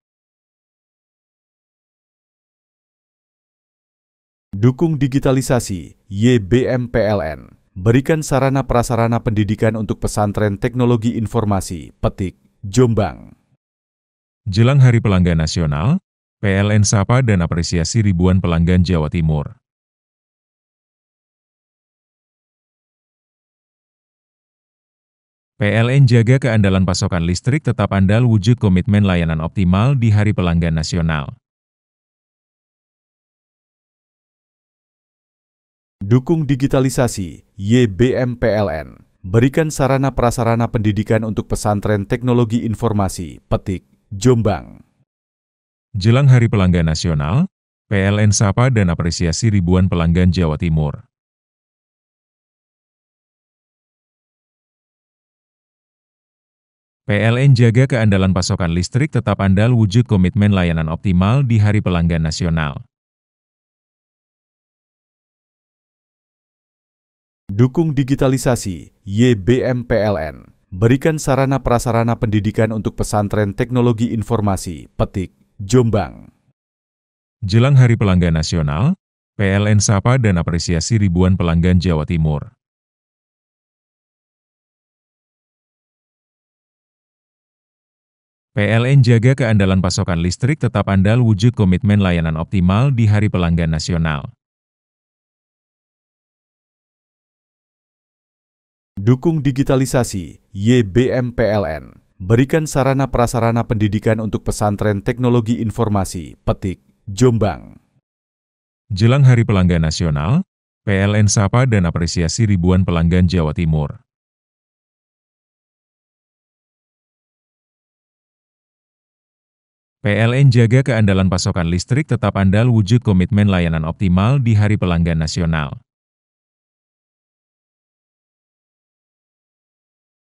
Dukung digitalisasi, YBM PLN. Berikan sarana prasarana pendidikan untuk pesantren teknologi informasi, Petik, Jombang. Jelang Hari Pelanggan Nasional, PLN sapa dan apresiasi ribuan pelanggan Jawa Timur. PLN jaga keandalan pasokan listrik tetap andal wujud komitmen layanan optimal di Hari Pelanggan Nasional. Dukung digitalisasi, YBM PLN. Berikan sarana prasarana pendidikan untuk pesantren teknologi informasi, Petik, Jombang. Jelang Hari Pelanggan Nasional, PLN sapa dan apresiasi ribuan pelanggan Jawa Timur. PLN jaga keandalan pasokan listrik tetap andal wujud komitmen layanan optimal di Hari Pelanggan Nasional. Dukung digitalisasi, YBM PLN. Berikan sarana prasarana pendidikan untuk pesantren teknologi informasi, Petik, Jombang. Jelang Hari Pelanggan Nasional, PLN sapa dan apresiasi ribuan pelanggan Jawa Timur. PLN jaga keandalan pasokan listrik tetap andal wujud komitmen layanan optimal di Hari Pelanggan Nasional. Dukung digitalisasi, YBM PLN. Berikan sarana prasarana pendidikan untuk pesantren teknologi informasi, Petik, Jombang. Jelang Hari Pelanggan Nasional, PLN sapa dan apresiasi ribuan pelanggan Jawa Timur. PLN jaga keandalan pasokan listrik tetap andal wujud komitmen layanan optimal di Hari Pelanggan Nasional.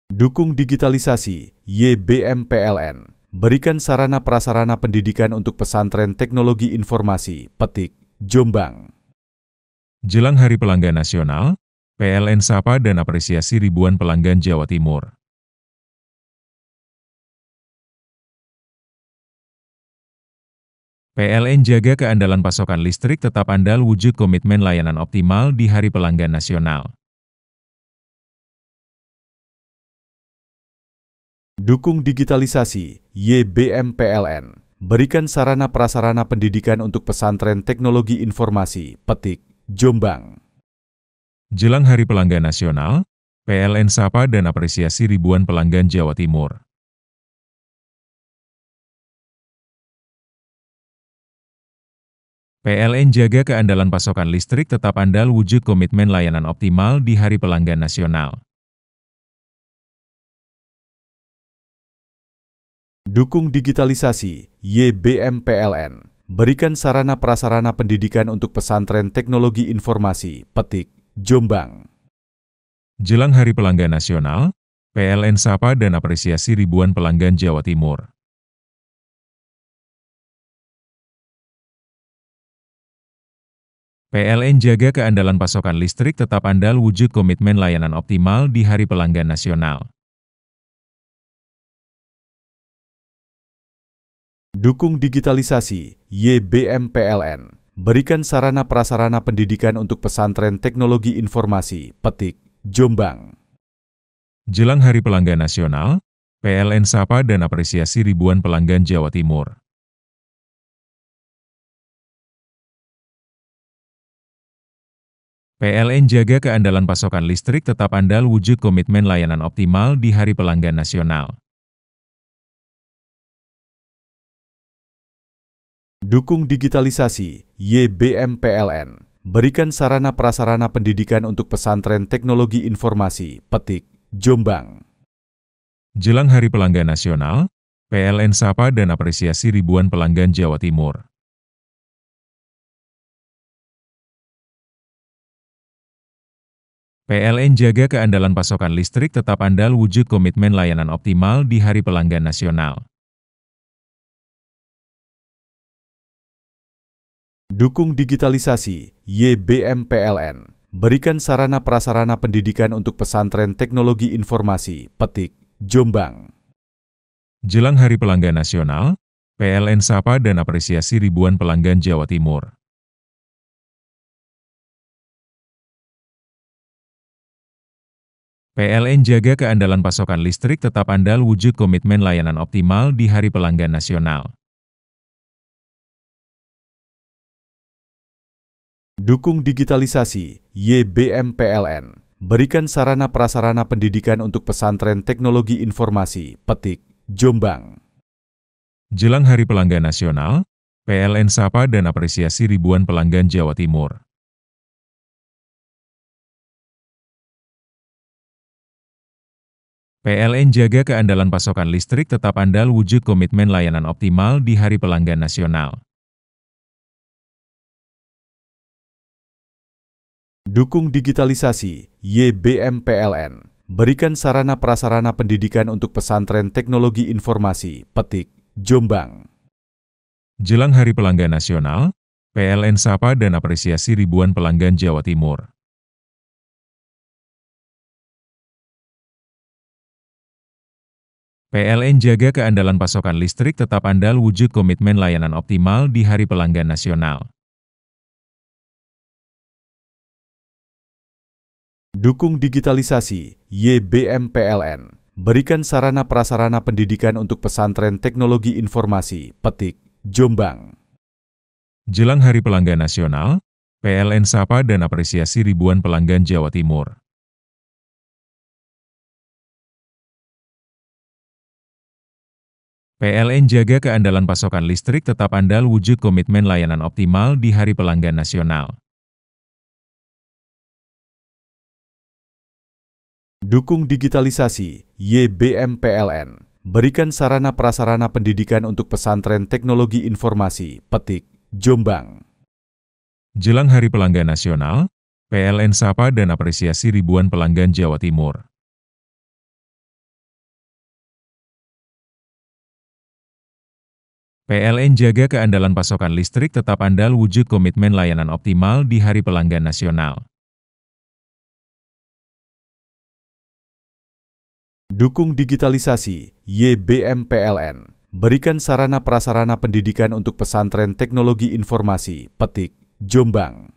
Dukung digitalisasi, YBM PLN. Berikan sarana prasarana pendidikan untuk pesantren teknologi informasi, Petik, Jombang. Jelang Hari Pelanggan Nasional, PLN sapa dan apresiasi ribuan pelanggan Jawa Timur. PLN jaga keandalan pasokan listrik tetap andal wujud komitmen layanan optimal di Hari Pelanggan Nasional. Dukung digitalisasi, YBM PLN. Berikan sarana prasarana pendidikan untuk pesantren teknologi informasi, Petik, Jombang. Jelang Hari Pelanggan Nasional, PLN sapa dan apresiasi ribuan pelanggan Jawa Timur. PLN jaga keandalan pasokan listrik tetap andal wujud komitmen layanan optimal di Hari Pelanggan Nasional. Dukung digitalisasi, YBM PLN. Berikan sarana prasarana pendidikan untuk pesantren teknologi informasi, Petik, Jombang. Jelang Hari Pelanggan Nasional, PLN sapa dan apresiasi ribuan pelanggan Jawa Timur. PLN jaga keandalan pasokan listrik tetap andal wujud komitmen layanan optimal di Hari Pelanggan Nasional. Dukung digitalisasi, YBM PLN. Berikan sarana prasarana pendidikan untuk pesantren teknologi informasi, Petik, Jombang. Jelang Hari Pelanggan Nasional, PLN sapa dan apresiasi ribuan pelanggan Jawa Timur. PLN jaga keandalan pasokan listrik tetap andal wujud komitmen layanan optimal di Hari Pelanggan Nasional. Dukung digitalisasi, YBM PLN. Berikan sarana prasarana pendidikan untuk pesantren teknologi informasi, Petik, Jombang. Jelang Hari Pelanggan Nasional, PLN sapa dan apresiasi ribuan pelanggan Jawa Timur. PLN jaga keandalan pasokan listrik tetap andal wujud komitmen layanan optimal di Hari Pelanggan Nasional. Dukung digitalisasi, YBM PLN. Berikan sarana prasarana pendidikan untuk pesantren teknologi informasi, Petik, Jombang. Jelang Hari Pelanggan Nasional, PLN sapa dan apresiasi ribuan pelanggan Jawa Timur. PLN jaga keandalan pasokan listrik tetap andal wujud komitmen layanan optimal di Hari Pelanggan Nasional. Dukung digitalisasi, YBM PLN. Berikan sarana prasarana pendidikan untuk pesantren teknologi informasi, Petik, Jombang. Jelang Hari Pelanggan Nasional, PLN sapa dan apresiasi ribuan pelanggan Jawa Timur. PLN jaga keandalan pasokan listrik tetap andal wujud komitmen layanan optimal di Hari Pelanggan Nasional. Dukung digitalisasi, YBM PLN. Berikan sarana prasarana pendidikan untuk pesantren teknologi informasi, Petik, Jombang. Jelang Hari Pelanggan Nasional, PLN sapa dan apresiasi ribuan pelanggan Jawa Timur. PLN jaga keandalan pasokan listrik tetap andal wujud komitmen layanan optimal di Hari Pelanggan Nasional. Dukung digitalisasi, YBM PLN. Berikan sarana prasarana pendidikan untuk pesantren teknologi informasi, Petik, Jombang. Jelang Hari Pelanggan Nasional, PLN sapa dan apresiasi ribuan pelanggan Jawa Timur. PLN jaga keandalan pasokan listrik tetap andal wujud komitmen layanan optimal di Hari Pelanggan Nasional. Dukung digitalisasi, YBM PLN. berikan sarana prasarana pendidikan untuk pesantren teknologi informasi, Petik, Jombang. Jelang Hari Pelanggan Nasional, PLN sapa dan apresiasi ribuan pelanggan Jawa Timur. PLN jaga keandalan pasokan listrik tetap andal wujud komitmen layanan optimal di Hari Pelanggan Nasional. Dukung digitalisasi, YBM PLN. Berikan sarana prasarana pendidikan untuk pesantren teknologi informasi, Petik, Jombang.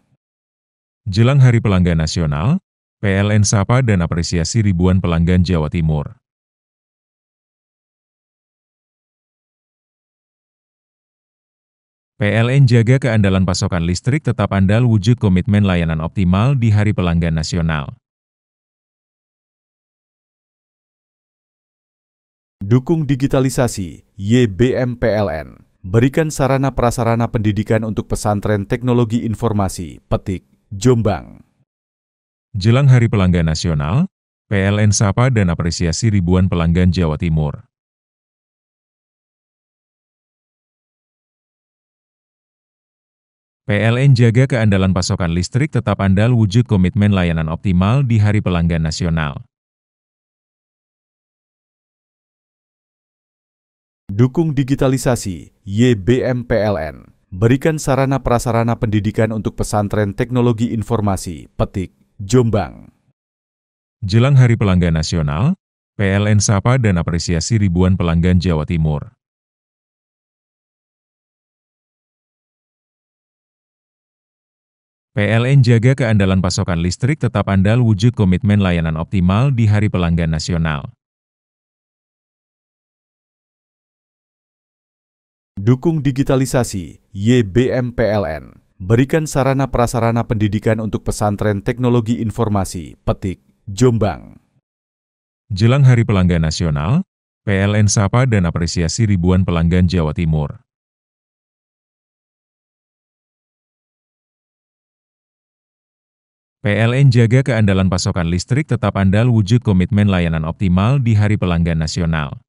Jelang Hari Pelanggan Nasional, PLN sapa dan apresiasi ribuan pelanggan Jawa Timur. PLN jaga keandalan pasokan listrik tetap andal wujud komitmen layanan optimal di Hari Pelanggan Nasional. Dukung digitalisasi, YBM PLN. Berikan sarana prasarana pendidikan untuk pesantren teknologi informasi, Petik, Jombang. Jelang Hari Pelanggan Nasional, PLN sapa dan apresiasi ribuan pelanggan Jawa Timur. PLN jaga keandalan pasokan listrik tetap andal wujud komitmen layanan optimal di Hari Pelanggan Nasional. Dukung digitalisasi, YBM PLN. Berikan sarana prasarana pendidikan untuk pesantren teknologi informasi, Petik, Jombang. Jelang Hari Pelanggan Nasional, PLN sapa dan apresiasi ribuan pelanggan Jawa Timur. PLN jaga keandalan pasokan listrik tetap andal wujud komitmen layanan optimal di Hari Pelanggan Nasional. Dukung digitalisasi, YBM PLN. Berikan sarana prasarana pendidikan untuk pesantren teknologi informasi, Petik, Jombang. Jelang Hari Pelanggan Nasional, PLN sapa dan apresiasi ribuan pelanggan Jawa Timur. PLN jaga keandalan pasokan listrik tetap andal wujud komitmen layanan optimal di Hari Pelanggan Nasional.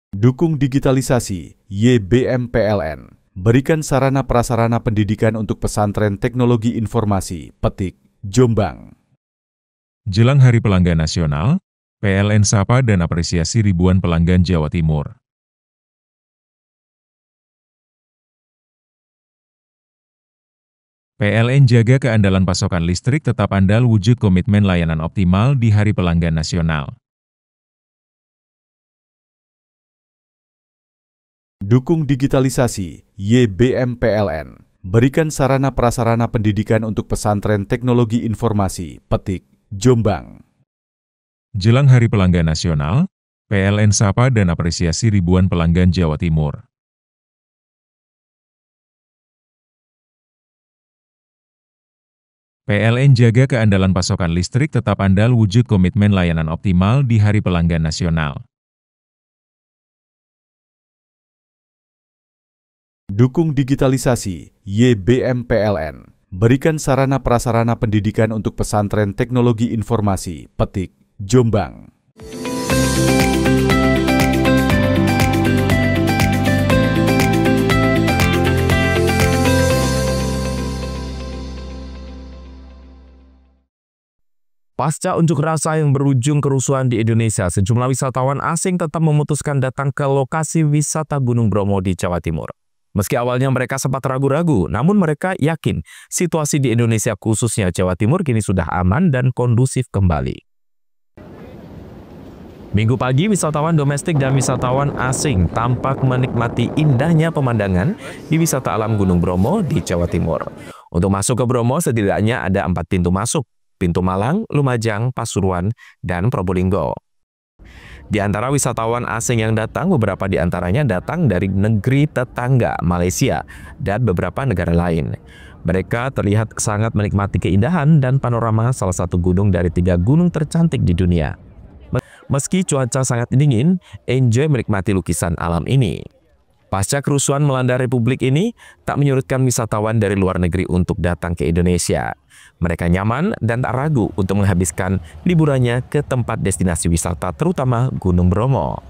Dukung digitalisasi, YBM PLN. Berikan sarana prasarana pendidikan untuk pesantren teknologi informasi, Petik, Jombang. Jelang Hari Pelanggan Nasional, PLN sapa dan apresiasi ribuan pelanggan Jawa Timur. PLN jaga keandalan pasokan listrik tetap andal wujud komitmen layanan optimal di Hari Pelanggan Nasional. Dukung digitalisasi, YBM PLN. Berikan sarana prasarana pendidikan untuk pesantren teknologi informasi, Petik, Jombang. Jelang Hari Pelanggan Nasional, PLN sapa dan apresiasi ribuan pelanggan Jawa Timur. PLN jaga keandalan pasokan listrik tetap andal wujud komitmen layanan optimal di Hari Pelanggan Nasional. Dukung digitalisasi, YBM PLN. Berikan sarana prasarana pendidikan untuk pesantren teknologi informasi, Petik, Jombang. Pasca unjuk rasa yang berujung kerusuhan di Indonesia, sejumlah wisatawan asing tetap memutuskan datang ke lokasi wisata Gunung Bromo di Jawa Timur. Meski awalnya mereka sempat ragu-ragu, namun mereka yakin situasi di Indonesia khususnya Jawa Timur kini sudah aman dan kondusif kembali. Minggu pagi, wisatawan domestik dan wisatawan asing tampak menikmati indahnya pemandangan di wisata alam Gunung Bromo di Jawa Timur. Untuk masuk ke Bromo setidaknya ada 4 pintu masuk. Pintu Malang, Lumajang, Pasuruan, dan Probolinggo. Di antara wisatawan asing yang datang, beberapa di antaranya datang dari negeri tetangga Malaysia dan beberapa negara lain. Mereka terlihat sangat menikmati keindahan dan panorama salah satu gunung dari 3 gunung tercantik di dunia. Meski cuaca sangat dingin, enjoy menikmati lukisan alam ini. Pasca kerusuhan melanda Republik ini, tak menyurutkan wisatawan dari luar negeri untuk datang ke Indonesia. Mereka nyaman dan tak ragu untuk menghabiskan liburannya ke tempat destinasi wisata, terutama Gunung Bromo.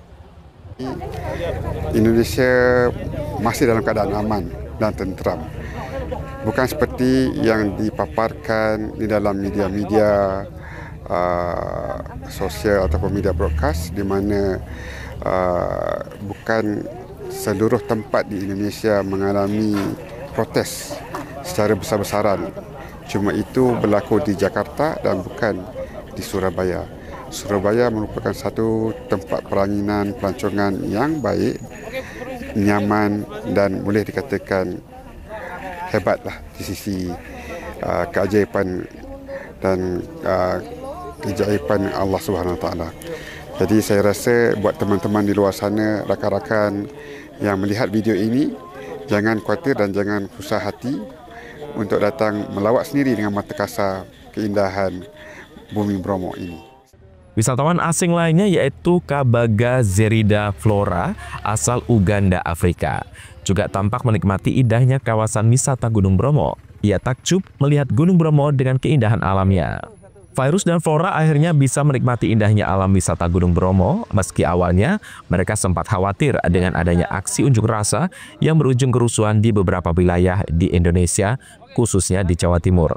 Indonesia masih dalam keadaan aman dan tentram. Bukan seperti yang dipaparkan di dalam media-media sosial ataupun media broadcast, di mana bukan seluruh tempat di Indonesia mengalami protes secara besar-besaran. Cuma itu berlaku di Jakarta dan bukan di Surabaya. Surabaya merupakan satu tempat pelancongan yang baik, nyaman dan boleh dikatakan hebatlah di sisi keajaiban dan keajaiban Allah Subhanahu Wa Taala. Jadi saya rasa buat teman-teman di luar sana, rakan-rakan yang melihat video ini, jangan khawatir dan jangan susah hati untuk datang melawat sendiri dengan mata kasar keindahan Bumi Bromo ini. Wisatawan asing lainnya yaitu Kabaga Zerida Flora asal Uganda, Afrika. Juga tampak menikmati indahnya kawasan wisata Gunung Bromo. Ia takjub melihat Gunung Bromo dengan keindahan alamnya. Virus dan Flora akhirnya bisa menikmati indahnya alam wisata Gunung Bromo, meski awalnya mereka sempat khawatir dengan adanya aksi unjuk rasa yang berujung kerusuhan di beberapa wilayah di Indonesia, khususnya di Jawa Timur.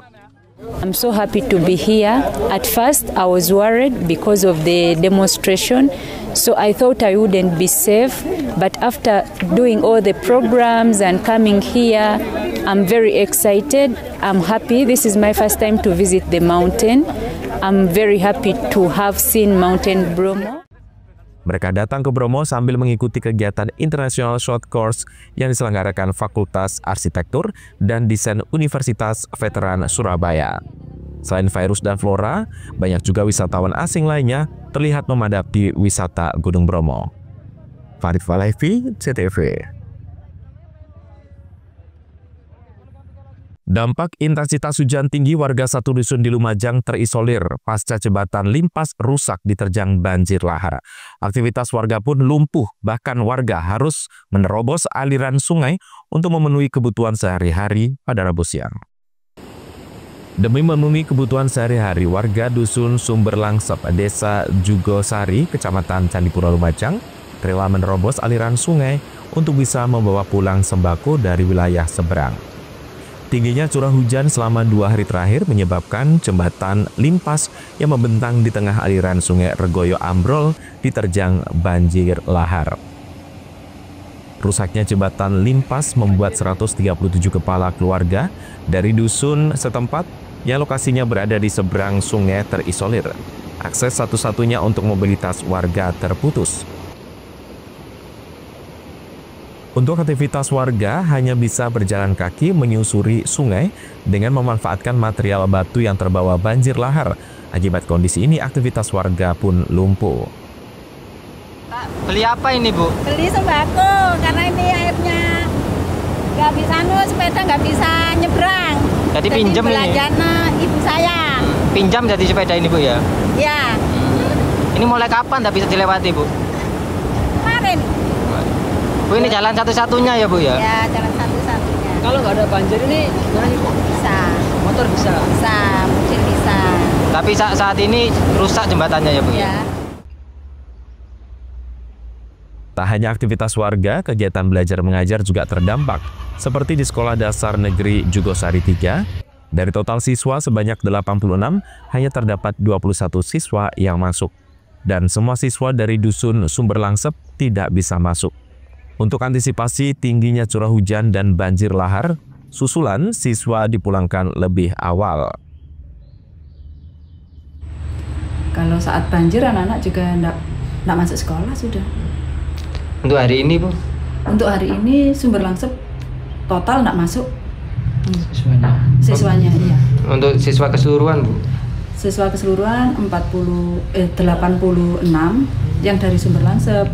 I'm so happy to be here. At first, I was worried because of the demonstration, so I thought I wouldn't be safe. But after doing all the programs and coming here, I'm very excited. I'm happy. This is my first time to visit the mountain. I'm very happy to have seen Mountain Bromo. Mereka datang ke Bromo sambil mengikuti kegiatan International Short Course yang diselenggarakan Fakultas Arsitektur dan Desain Universitas Veteran Surabaya. Selain Virus dan Flora, banyak juga wisatawan asing lainnya terlihat memadati wisata Gunung Bromo. Farid Falevi, CTV. Dampak intensitas hujan tinggi, warga satu dusun di Lumajang terisolir pasca jembatan Limpas rusak diterjang banjir lahar. Aktivitas warga pun lumpuh, bahkan warga harus menerobos aliran sungai untuk memenuhi kebutuhan sehari-hari pada Rabu siang. Demi memenuhi kebutuhan sehari-hari, warga dusun Sumber Langsep, Desa Jugosari, Kecamatan Candipuro, Lumajang, rela menerobos aliran sungai untuk bisa membawa pulang sembako dari wilayah seberang. Tingginya curah hujan selama 2 hari terakhir menyebabkan jembatan Limpas yang membentang di tengah aliran sungai Regoyo ambrol diterjang banjir lahar. Rusaknya jembatan Limpas membuat 137 kepala keluarga dari dusun setempat yang lokasinya berada di seberang sungai terisolir. Akses satu-satunya untuk mobilitas warga terputus. Untuk aktivitas warga hanya bisa berjalan kaki menyusuri sungai dengan memanfaatkan material batu yang terbawa banjir lahar. Akibat kondisi ini, aktivitas warga pun lumpuh. Beli apa ini, Bu? Beli sembako, karena ini airnya nggak bisa, sepeda nggak bisa nyebrang. Jadi pinjam ini? Ibu saya. Pinjam jadi sepeda ini, Bu, ya? Iya. Ini mulai kapan tak bisa dilewati, Bu? Kemarin. Bu, ini jalan satu-satunya ya, Bu, ya? Ya, jalan satu-satunya. Kalau nggak ada banjir ini gimana, Bu? Bisa. Motor bisa? Bisa, mobil bisa. Tapi saat ini rusak jembatannya ya, Bu? Ya. Tak hanya aktivitas warga, kegiatan belajar mengajar juga terdampak. Seperti di Sekolah Dasar Negeri Jugosari 3, dari total siswa sebanyak 86, hanya terdapat 21 siswa yang masuk. Dan semua siswa dari dusun Sumber Langsep tidak bisa masuk. Untuk antisipasi tingginya curah hujan dan banjir lahar, susulan siswa dipulangkan lebih awal. Kalau saat banjir anak-anak juga enggak masuk sekolah sudah. Untuk hari ini, Bu? Untuk hari ini Sumber Langsep total enggak masuk. Siswanya? Siswanya, iya. Untuk siswa keseluruhan, Bu? Siswa keseluruhan 86, yang dari Sumber Langsep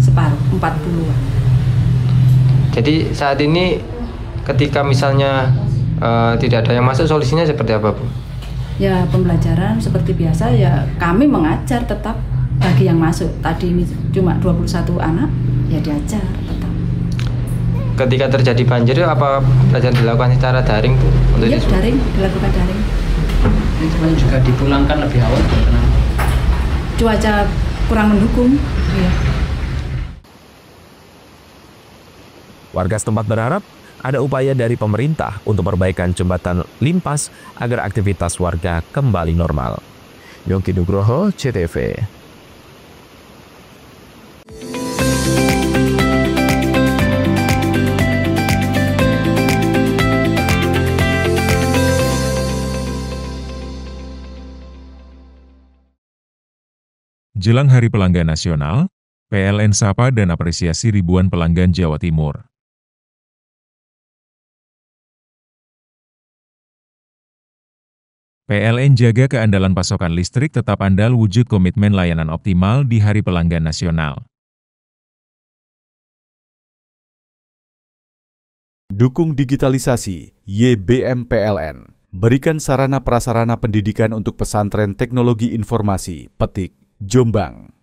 separuh, 40-an. Jadi saat ini ketika misalnya tidak ada yang masuk, solusinya seperti apa, Bu? Ya pembelajaran seperti biasa, ya kami mengajar tetap bagi yang masuk. Tadi ini cuma 21 anak, ya diajar tetap. ketika terjadi banjir apa pelajaran dilakukan secara daring Bu? Iya, daring, dilakukan daring. Ini semuanya juga dipulangkan lebih awal karena cuaca kurang mendukung. Iya. Warga setempat berharap ada upaya dari pemerintah untuk perbaikan jembatan Limpas agar aktivitas warga kembali normal. Yongki Nugroho, CTV. Jelang Hari Pelanggan Nasional, PLN sapa dan apresiasi ribuan pelanggan Jawa Timur. PLN jaga keandalan pasokan listrik tetap andal wujud komitmen layanan optimal di Hari Pelanggan Nasional. Dukung digitalisasi, YBM PLN. Berikan sarana prasarana pendidikan untuk pesantren teknologi informasi, Petik, Jombang.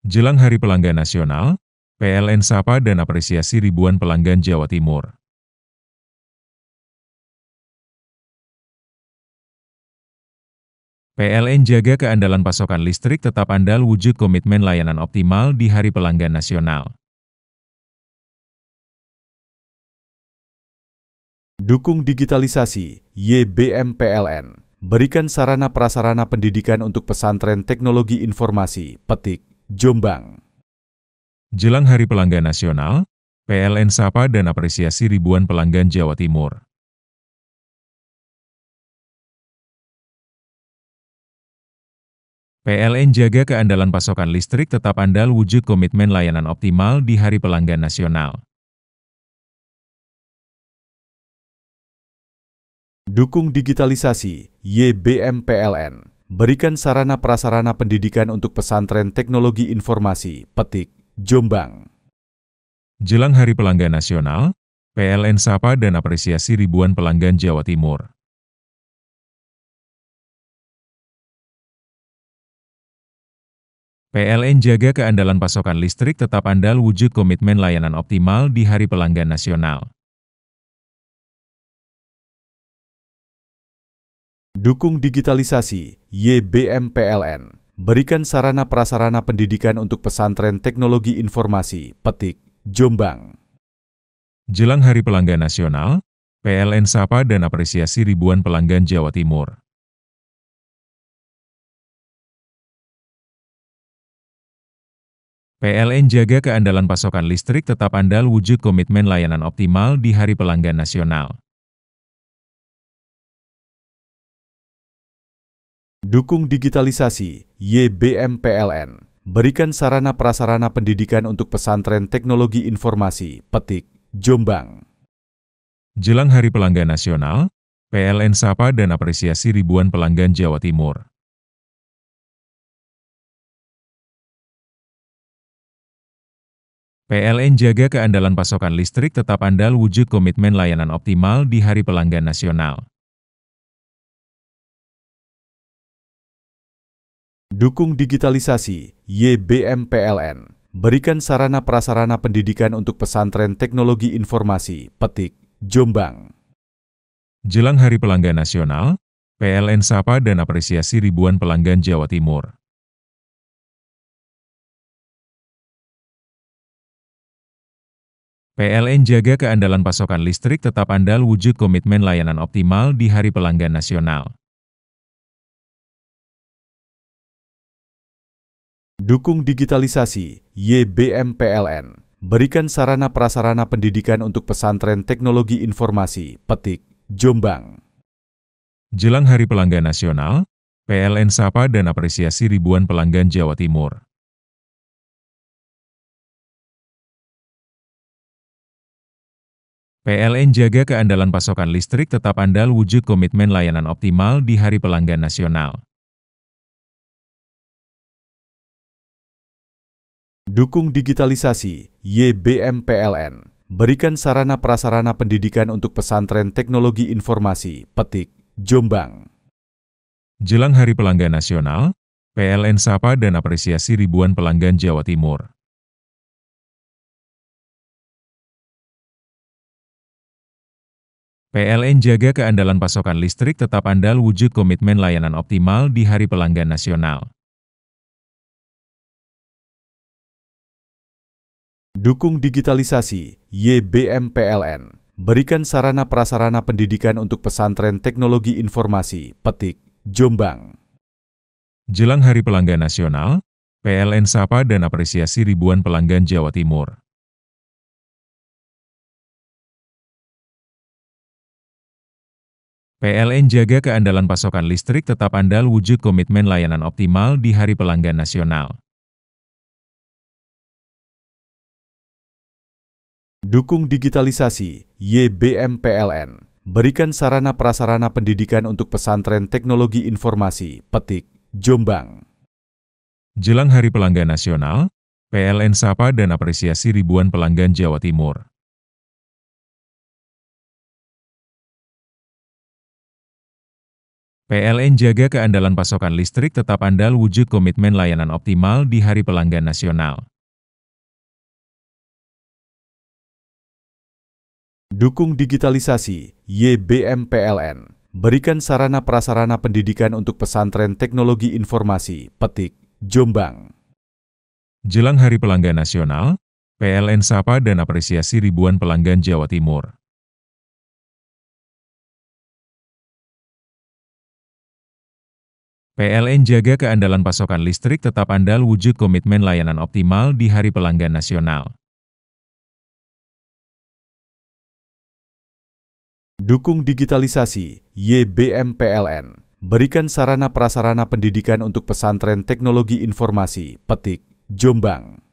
Jelang Hari Pelanggan Nasional, PLN sapa dan apresiasi ribuan pelanggan Jawa Timur. PLN jaga keandalan pasokan listrik tetap andal wujud komitmen layanan optimal di Hari Pelanggan Nasional. Dukung digitalisasi, YBM PLN. Berikan sarana prasarana pendidikan untuk pesantren teknologi informasi, Petik, Jombang. Jelang Hari Pelanggan Nasional, PLN sapa dan apresiasi ribuan pelanggan Jawa Timur. PLN jaga keandalan pasokan listrik tetap andal wujud komitmen layanan optimal di Hari Pelanggan Nasional. Dukung digitalisasi, YBM PLN. Berikan sarana prasarana pendidikan untuk pesantren teknologi informasi, Petik, Jombang. Jelang Hari Pelanggan Nasional, PLN sapa dan apresiasi ribuan pelanggan Jawa Timur. PLN jaga keandalan pasokan listrik tetap andal wujud komitmen layanan optimal di Hari Pelanggan Nasional. Dukung digitalisasi, YBM PLN. Berikan sarana prasarana pendidikan untuk pesantren teknologi informasi, Petik, Jombang. Jelang Hari Pelanggan Nasional, PLN sapa dan apresiasi ribuan pelanggan Jawa Timur. PLN jaga keandalan pasokan listrik tetap andal wujud komitmen layanan optimal di Hari Pelanggan Nasional. Dukung digitalisasi, YBM PLN. Berikan sarana prasarana pendidikan untuk pesantren teknologi informasi, Petik, Jombang. Jelang Hari Pelanggan Nasional, PLN sapa dan apresiasi ribuan pelanggan Jawa Timur. PLN jaga keandalan pasokan listrik tetap andal wujud komitmen layanan optimal di Hari Pelanggan Nasional. Dukung digitalisasi, YBM PLN. Berikan sarana prasarana pendidikan untuk pesantren teknologi informasi, Petik, Jombang. Jelang Hari Pelanggan Nasional, PLN sapa dan apresiasi ribuan pelanggan Jawa Timur. PLN jaga keandalan pasokan listrik tetap andal wujud komitmen layanan optimal di Hari Pelanggan Nasional. Dukung digitalisasi, YBM PLN. Berikan sarana prasarana pendidikan untuk pesantren teknologi informasi, Petik, Jombang. Jelang Hari Pelanggan Nasional, PLN sapa dan apresiasi ribuan pelanggan Jawa Timur. PLN jaga keandalan pasokan listrik tetap andal wujud komitmen layanan optimal di Hari Pelanggan Nasional. Dukung digitalisasi, YBM PLN. Berikan sarana prasarana pendidikan untuk pesantren teknologi informasi, Petik, Jombang. Jelang Hari Pelanggan Nasional, PLN sapa dan apresiasi ribuan pelanggan Jawa Timur. PLN jaga keandalan pasokan listrik tetap andal wujud komitmen layanan optimal di Hari Pelanggan Nasional. Dukung digitalisasi, YBM PLN. Berikan sarana prasarana pendidikan untuk pesantren teknologi informasi, Petik, Jombang. Jelang Hari Pelanggan Nasional, PLN sapa dan apresiasi ribuan pelanggan Jawa Timur. PLN jaga keandalan pasokan listrik tetap andal wujud komitmen layanan optimal di Hari Pelanggan Nasional. Dukung digitalisasi, YBM PLN. Berikan sarana prasarana pendidikan untuk pesantren teknologi informasi, Petik, Jombang. Jelang Hari Pelanggan Nasional, PLN sapa dan apresiasi ribuan pelanggan Jawa Timur. PLN jaga keandalan pasokan listrik tetap andal wujud komitmen layanan optimal di Hari Pelanggan Nasional. Dukung digitalisasi, YBM PLN. Berikan sarana prasarana pendidikan untuk pesantren teknologi informasi, Petik, Jombang. Jelang Hari Pelanggan Nasional, PLN sapa dan apresiasi ribuan pelanggan Jawa Timur. PLN jaga keandalan pasokan listrik tetap andal wujud komitmen layanan optimal di Hari Pelanggan Nasional. Dukung digitalisasi, YBM PLN. Berikan sarana prasarana pendidikan untuk pesantren teknologi informasi, Petik, Jombang.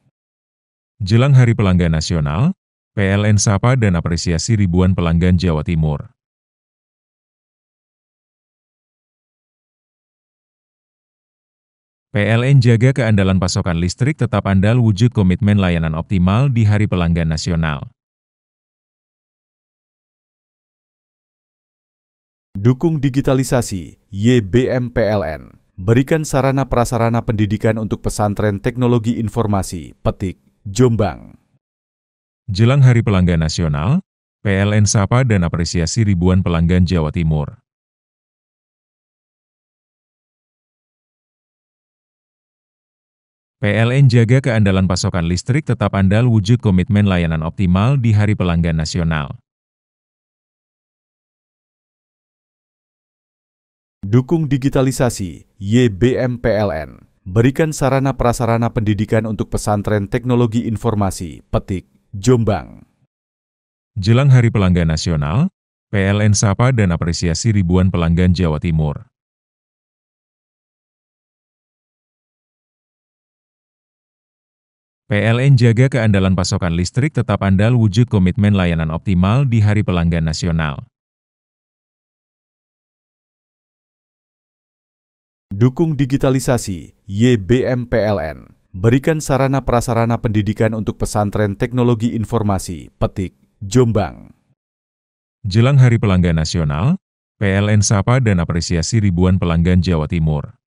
Jelang Hari Pelanggan Nasional, PLN sapa dan apresiasi ribuan pelanggan Jawa Timur. PLN jaga keandalan pasokan listrik tetap andal wujud komitmen layanan optimal di Hari Pelanggan Nasional. Dukung digitalisasi, YBM PLN. Berikan sarana prasarana pendidikan untuk pesantren teknologi informasi, Petik, Jombang. Jelang Hari Pelanggan Nasional, PLN sapa dan apresiasi ribuan pelanggan Jawa Timur. PLN jaga keandalan pasokan listrik tetap andal wujud komitmen layanan optimal di Hari Pelanggan Nasional. Dukung digitalisasi, YBM PLN. Berikan sarana prasarana pendidikan untuk pesantren teknologi informasi, Petik, Jombang. Jelang Hari Pelanggan Nasional, PLN sapa dan apresiasi ribuan pelanggan Jawa Timur. PLN jaga keandalan pasokan listrik tetap andal wujud komitmen layanan optimal di Hari Pelanggan Nasional. Dukung digitalisasi, YBM PLN. Berikan sarana prasarana pendidikan untuk pesantren teknologi informasi, Petik, Jombang. Jelang Hari Pelanggan Nasional, PLN sapa dan apresiasi ribuan pelanggan Jawa Timur.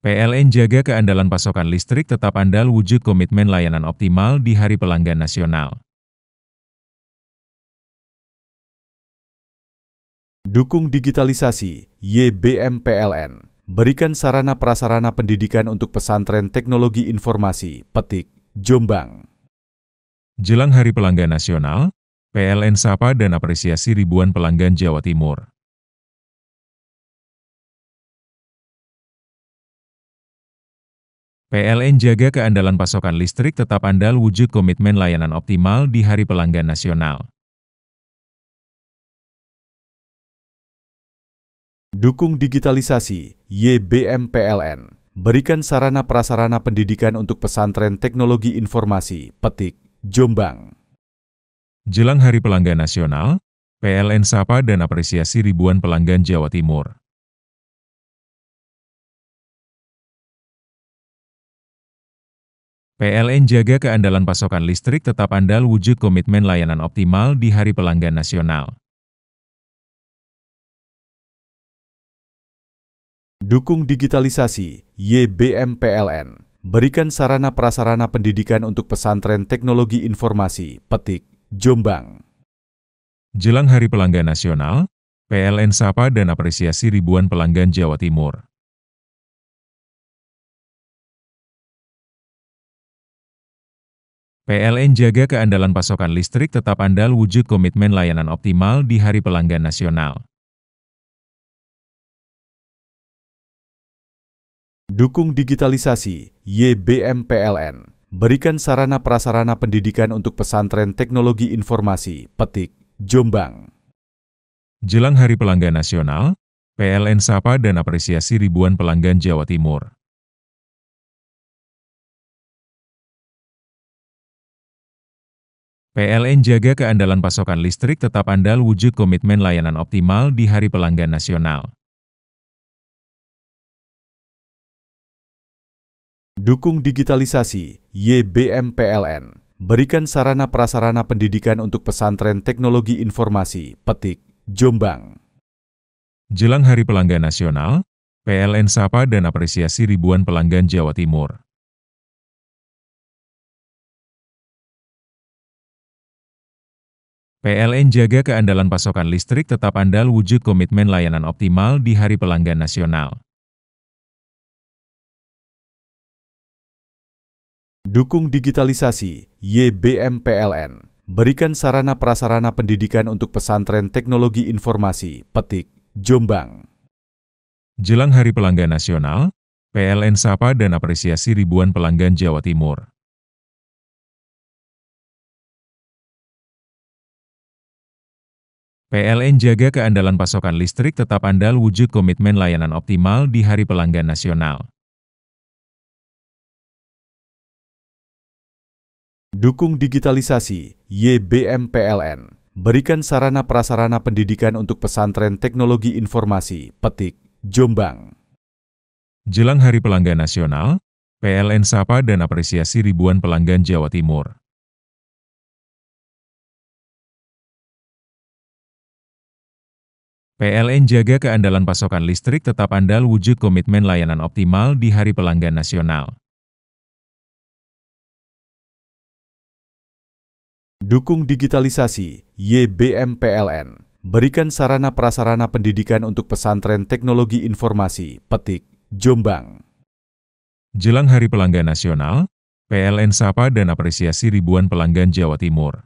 PLN jaga keandalan pasokan listrik tetap andal wujud komitmen layanan optimal di Hari Pelanggan Nasional. Dukung digitalisasi, YBM PLN. Berikan sarana prasarana pendidikan untuk pesantren teknologi informasi, Petik, Jombang. Jelang Hari Pelanggan Nasional, PLN sapa dan apresiasi ribuan pelanggan Jawa Timur. PLN jaga keandalan pasokan listrik tetap andal wujud komitmen layanan optimal di Hari Pelanggan Nasional. Dukung digitalisasi, YBM PLN. Berikan sarana prasarana pendidikan untuk pesantren teknologi informasi, Petik, Jombang. Jelang Hari Pelanggan Nasional, PLN sapa dan apresiasi ribuan pelanggan Jawa Timur. PLN jaga keandalan pasokan listrik tetap andal wujud komitmen layanan optimal di Hari Pelanggan Nasional. Dukung digitalisasi, YBM PLN. berikan sarana prasarana pendidikan untuk pesantren teknologi informasi, Petik, Jombang. Jelang Hari Pelanggan Nasional, PLN sapa dan apresiasi ribuan pelanggan Jawa Timur. PLN jaga keandalan pasokan listrik tetap andal wujud komitmen layanan optimal di Hari Pelanggan Nasional. Dukung digitalisasi, YBM PLN. Berikan sarana prasarana pendidikan untuk pesantren teknologi informasi, Petik, Jombang. Jelang Hari Pelanggan Nasional, PLN sapa dan apresiasi ribuan pelanggan Jawa Timur. PLN jaga keandalan pasokan listrik tetap andal wujud komitmen layanan optimal di Hari Pelanggan Nasional. Dukung digitalisasi, YBM PLN. Berikan sarana prasarana pendidikan untuk pesantren teknologi informasi, Petik, Jombang. Jelang Hari Pelanggan Nasional, PLN sapa dan apresiasi ribuan pelanggan Jawa Timur. PLN jaga keandalan pasokan listrik tetap andal wujud komitmen layanan optimal di Hari Pelanggan Nasional. Dukung digitalisasi, YBM PLN. Berikan sarana prasarana pendidikan untuk pesantren teknologi informasi, Petik, Jombang. Jelang Hari Pelanggan Nasional, PLN sapa dan apresiasi ribuan pelanggan Jawa Timur. PLN jaga keandalan pasokan listrik tetap andal wujud komitmen layanan optimal di Hari Pelanggan Nasional. Dukung digitalisasi, YBM PLN. Berikan sarana prasarana pendidikan untuk pesantren teknologi informasi, Petik, Jombang. Jelang Hari Pelanggan Nasional, PLN sapa dan apresiasi ribuan pelanggan Jawa Timur. PLN jaga keandalan pasokan listrik tetap andal wujud komitmen layanan optimal di Hari Pelanggan Nasional. Dukung digitalisasi, YBM PLN. Berikan sarana prasarana pendidikan untuk pesantren teknologi informasi, Petik, Jombang. Jelang Hari Pelanggan Nasional, PLN sapa dan apresiasi ribuan pelanggan Jawa Timur.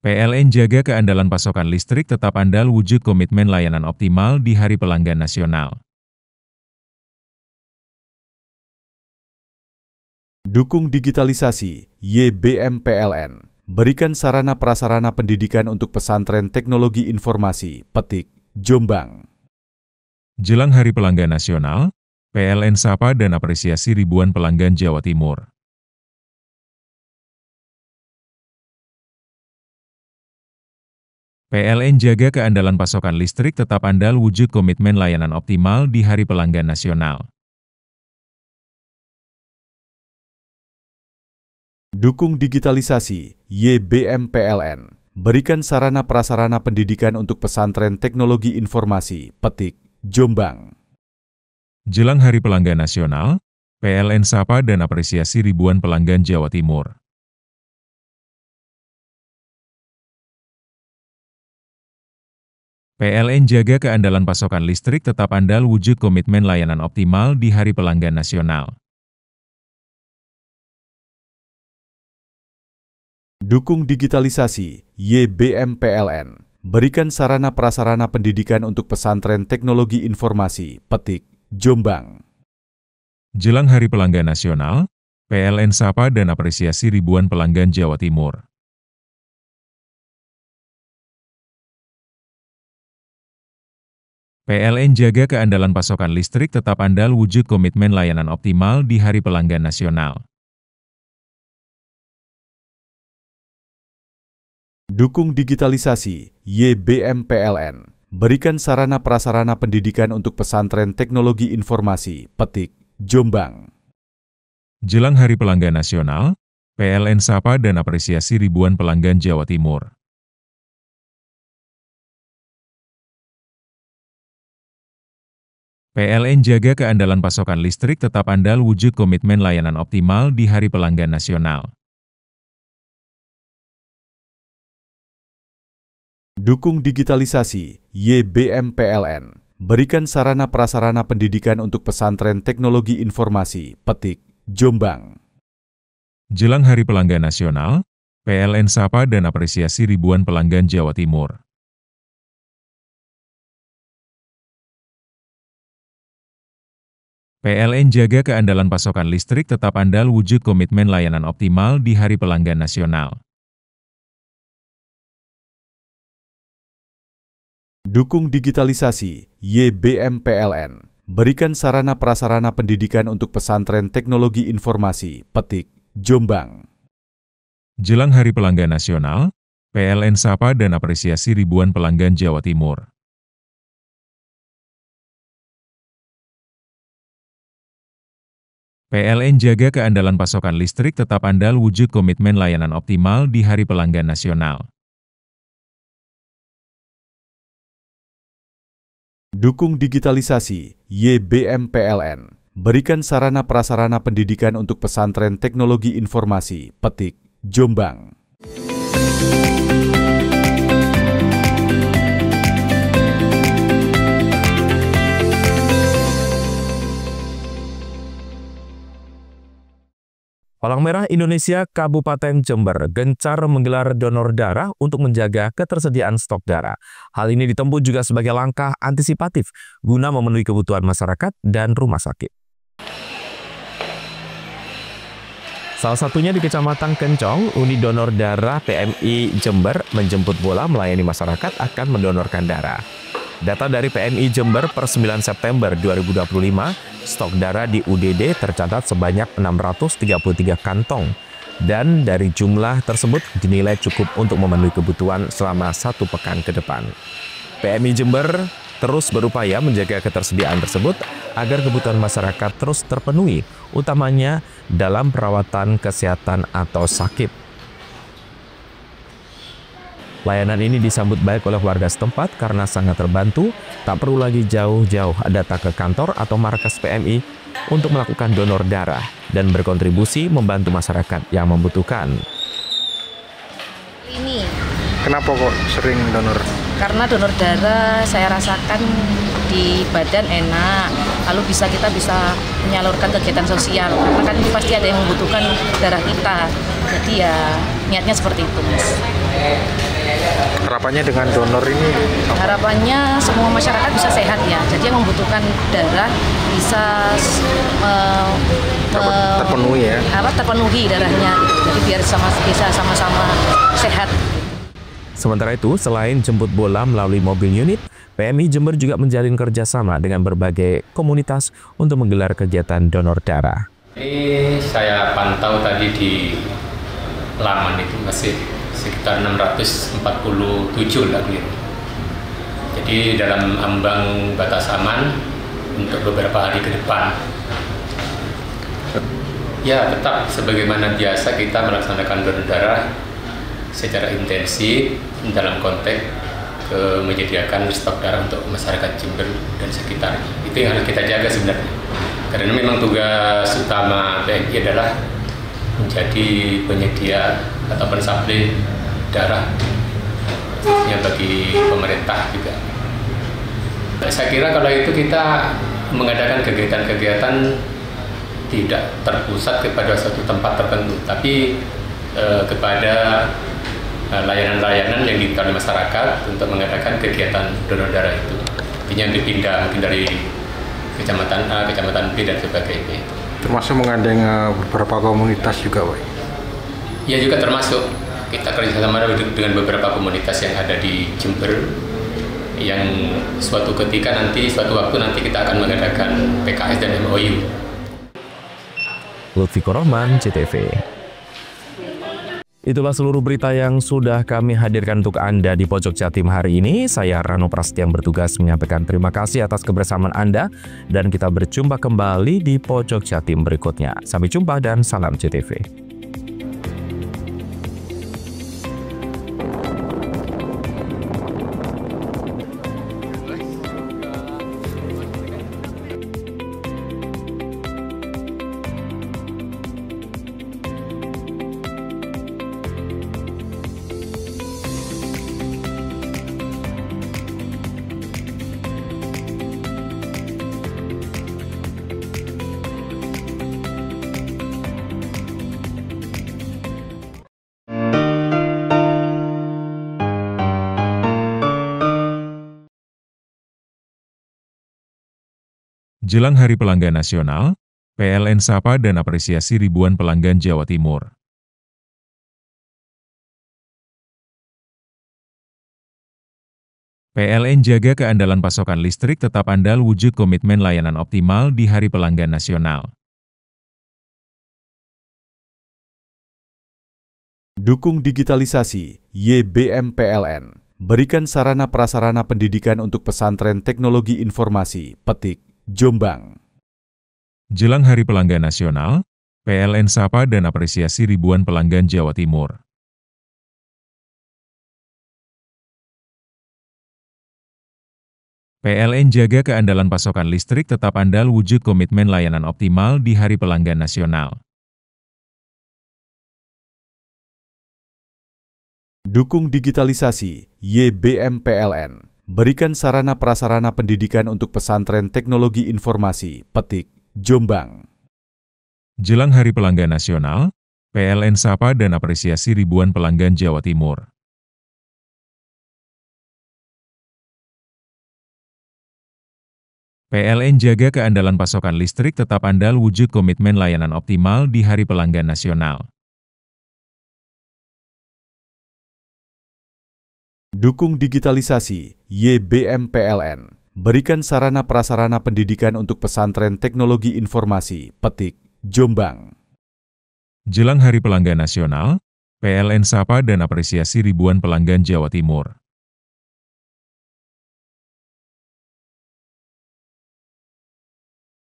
PLN jaga keandalan pasokan listrik tetap andal wujud komitmen layanan optimal di Hari Pelanggan Nasional. Dukung digitalisasi, YBM PLN. Berikan sarana prasarana pendidikan untuk pesantren teknologi informasi, Petik, Jombang. Jelang Hari Pelanggan Nasional, PLN sapa dan apresiasi ribuan pelanggan Jawa Timur. PLN jaga keandalan pasokan listrik tetap andal wujud komitmen layanan optimal di Hari Pelanggan Nasional. Dukung digitalisasi, YBM PLN. Berikan sarana prasarana pendidikan untuk pesantren teknologi informasi, Petik, Jombang. Jelang Hari Pelanggan Nasional, PLN sapa dan apresiasi ribuan pelanggan Jawa Timur. PLN jaga keandalan pasokan listrik tetap andal wujud komitmen layanan optimal di Hari Pelanggan Nasional. Dukung digitalisasi, YBM PLN. Berikan sarana prasarana pendidikan untuk pesantren teknologi informasi, Petik, Jombang. Jelang Hari Pelanggan Nasional, PLN sapa dan apresiasi ribuan pelanggan Jawa Timur. PLN jaga keandalan pasokan listrik tetap andal wujud komitmen layanan optimal di Hari Pelanggan Nasional. Dukung digitalisasi, YBM PLN. Berikan sarana prasarana pendidikan untuk pesantren teknologi informasi, Petik, Jombang. Jelang Hari Pelanggan Nasional, PLN sapa dan apresiasi ribuan pelanggan Jawa Timur. PLN jaga keandalan pasokan listrik tetap andal wujud komitmen layanan optimal di Hari Pelanggan Nasional. Dukung digitalisasi, YBM PLN. Berikan sarana prasarana pendidikan untuk pesantren teknologi informasi, Petik, Jombang. Jelang Hari Pelanggan Nasional, PLN sapa dan apresiasi ribuan pelanggan Jawa Timur. PLN jaga keandalan pasokan listrik tetap andal wujud komitmen layanan optimal di Hari Pelanggan Nasional. Dukung digitalisasi, YBM PLN. Berikan sarana prasarana pendidikan untuk pesantren teknologi informasi, Petik, Jombang. Jelang Hari Pelanggan Nasional, PLN sapa dan apresiasi ribuan pelanggan Jawa Timur. PLN jaga keandalan pasokan listrik tetap andal wujud komitmen layanan optimal di Hari Pelanggan Nasional. Dukung digitalisasi, YBM PLN. Berikan sarana prasarana pendidikan untuk pesantren teknologi informasi, Petik, Jombang. Palang Merah Indonesia Kabupaten Jember gencar menggelar donor darah untuk menjaga ketersediaan stok darah. Hal ini ditempuh juga sebagai langkah antisipatif guna memenuhi kebutuhan masyarakat dan rumah sakit. Salah satunya di Kecamatan Kencong, unit donor darah PMI Jember menjemput bola melayani masyarakat akan mendonorkan darah. Data dari PMI Jember per 9 September 2025, stok darah di UDD tercatat sebanyak 633 kantong. Dan dari jumlah tersebut dinilai cukup untuk memenuhi kebutuhan selama 1 pekan ke depan. PMI Jember terus berupaya menjaga ketersediaan tersebut agar kebutuhan masyarakat terus terpenuhi, utamanya dalam perawatan kesehatan atau sakit. Layanan ini disambut baik oleh warga setempat karena sangat terbantu, tak perlu lagi jauh-jauh datang ke kantor atau markas PMI untuk melakukan donor darah dan berkontribusi membantu masyarakat yang membutuhkan. Ini. Kenapa kok sering donor? Karena donor darah saya rasakan di badan enak, lalu kita bisa menyalurkan kegiatan sosial, karena kan pasti ada yang membutuhkan darah kita, jadi ya niatnya seperti itu, Mas. Harapannya dengan donor ini? Harapannya semua masyarakat bisa sehat ya, jadi yang membutuhkan darah bisa terpenuhi ya? Terpenuhi darahnya, jadi biar bisa sama-sama sehat. Sementara itu, selain jemput bola melalui mobil unit, PMI Jember juga menjalin kerjasama dengan berbagai komunitas untuk menggelar kegiatan donor darah. Ini saya pantau tadi di laman itu masih sekitar 647 lah gitu. Jadi dalam ambang batas aman untuk beberapa hari ke depan. Ya, tetap sebagaimana biasa kita melaksanakan donor darah secara intensif dalam konteks menyediakan stok darah untuk masyarakat Jember dan sekitarnya. Itu yang harus kita jaga sebenarnya. Karena memang tugas utama PMI adalah menjadi penyedia atau pensuplai darah yang bagi pemerintah juga. Saya kira kalau itu kita mengadakan kegiatan-kegiatan tidak terpusat kepada suatu tempat tertentu, tapi kepada layanan-layanan yang diminta oleh masyarakat untuk mengadakan kegiatan donor darah itu. Artinya dipindah mungkin dari kecamatan A, kecamatan B dan sebagainya. Termasuk menggandeng beberapa komunitas juga, Pak? Ya, juga termasuk. Kita kerjasama dengan beberapa komunitas yang ada di Jember, yang suatu waktu nanti kita akan mengadakan PKS dan MOU. Lutfi Korohman, CTV. Itulah seluruh berita yang sudah kami hadirkan untuk Anda di Pojok Jatim hari ini. Saya Rano Prasetya yang bertugas menyampaikan terima kasih atas kebersamaan Anda, dan kita berjumpa kembali di Pojok Jatim berikutnya. Sampai jumpa dan salam CTV. Jelang Hari Pelanggan Nasional, PLN sapa dan apresiasi ribuan pelanggan Jawa Timur. PLN jaga keandalan pasokan listrik tetap andal wujud komitmen layanan optimal di Hari Pelanggan Nasional. Dukung digitalisasi, YBM PLN. Berikan sarana prasarana pendidikan untuk pesantren teknologi informasi, Petik, Jombang. Jelang Hari Pelanggan Nasional, PLN sapa dan apresiasi ribuan pelanggan Jawa Timur. PLN jaga keandalan pasokan listrik tetap andal wujud komitmen layanan optimal di Hari Pelanggan Nasional. Dukung digitalisasi, YBM PLN. Berikan sarana prasarana pendidikan untuk pesantren teknologi informasi, Petik, Jombang. Jelang Hari Pelanggan Nasional, PLN sapa dan apresiasi ribuan pelanggan Jawa Timur. PLN jaga keandalan pasokan listrik tetap andal wujud komitmen layanan optimal di Hari Pelanggan Nasional. Dukung digitalisasi, YBM PLN. Berikan sarana prasarana pendidikan untuk pesantren teknologi informasi, Petik, Jombang. Jelang Hari Pelanggan Nasional, PLN sapa dan apresiasi ribuan pelanggan Jawa Timur.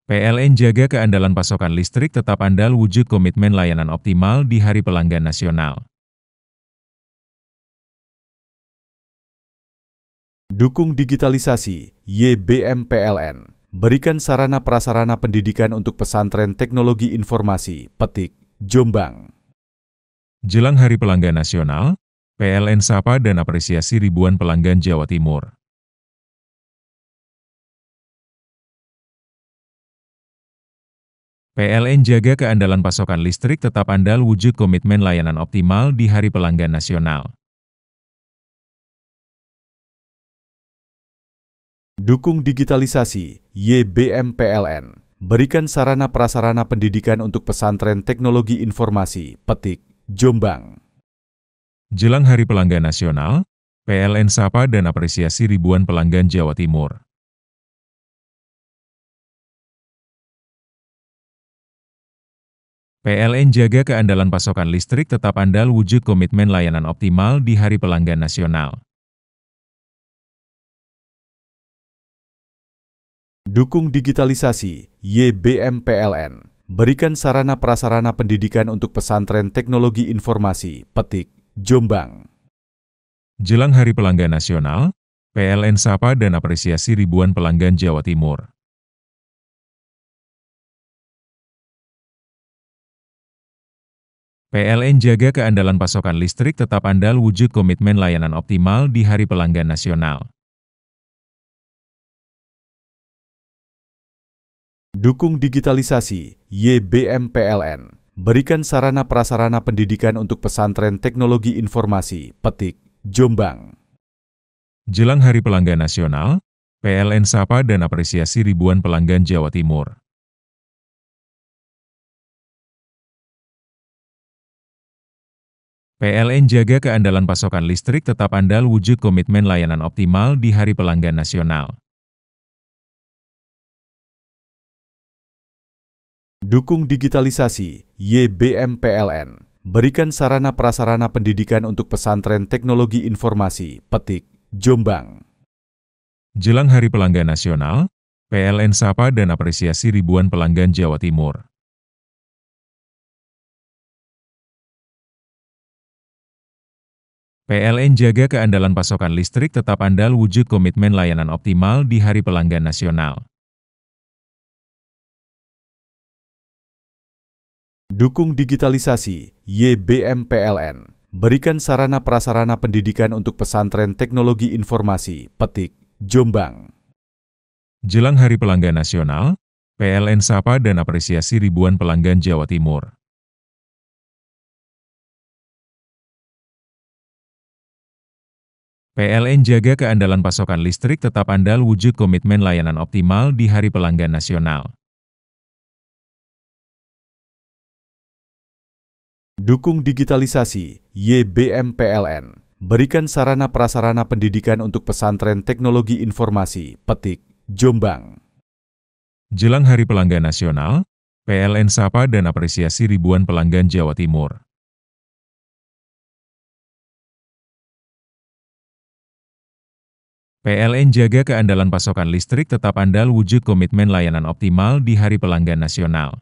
PLN jaga keandalan pasokan listrik tetap andal wujud komitmen layanan optimal di Hari Pelanggan Nasional. Dukung digitalisasi, YBM PLN. Berikan sarana prasarana pendidikan untuk pesantren teknologi informasi, Petik, Jombang. Jelang Hari Pelanggan Nasional, PLN sapa dan apresiasi ribuan pelanggan Jawa Timur. PLN jaga keandalan pasokan listrik tetap andal wujud komitmen layanan optimal di Hari Pelanggan Nasional. Dukung digitalisasi, YBM PLN. Berikan sarana prasarana pendidikan untuk pesantren teknologi informasi, Petik, Jombang. Jelang Hari Pelanggan Nasional, PLN sapa dan apresiasi ribuan pelanggan Jawa Timur. PLN jaga keandalan pasokan listrik tetap andal wujud komitmen layanan optimal di Hari Pelanggan Nasional. Dukung digitalisasi, YBM PLN. Berikan sarana prasarana pendidikan untuk pesantren teknologi informasi, Petik, Jombang. Jelang Hari Pelanggan Nasional, PLN sapa dan apresiasi ribuan pelanggan Jawa Timur. PLN jaga keandalan pasokan listrik tetap andal wujud komitmen layanan optimal di Hari Pelanggan Nasional. Dukung digitalisasi, YBM PLN. Berikan sarana prasarana pendidikan untuk pesantren teknologi informasi, Petik, Jombang. Jelang Hari Pelanggan Nasional, PLN sapa dan apresiasi ribuan pelanggan Jawa Timur. PLN jaga keandalan pasokan listrik tetap andal wujud komitmen layanan optimal di Hari Pelanggan Nasional. Dukung digitalisasi, YBM PLN. Berikan sarana prasarana pendidikan untuk pesantren teknologi informasi, Petik, Jombang. Jelang Hari Pelanggan Nasional, PLN sapa dan apresiasi ribuan pelanggan Jawa Timur. PLN jaga keandalan pasokan listrik tetap andal wujud komitmen layanan optimal di Hari Pelanggan Nasional. Dukung digitalisasi, YBM PLN. Berikan sarana prasarana pendidikan untuk pesantren teknologi informasi, Petik, Jombang. Jelang Hari Pelanggan Nasional, PLN sapa dan apresiasi ribuan pelanggan Jawa Timur. PLN jaga keandalan pasokan listrik tetap andal wujud komitmen layanan optimal di Hari Pelanggan Nasional. Dukung digitalisasi, YBM PLN. Berikan sarana prasarana pendidikan untuk pesantren teknologi informasi, Petik, Jombang. Jelang Hari Pelanggan Nasional, PLN sapa dan apresiasi ribuan pelanggan Jawa Timur. PLN jaga keandalan pasokan listrik tetap andal wujud komitmen layanan optimal di Hari Pelanggan Nasional.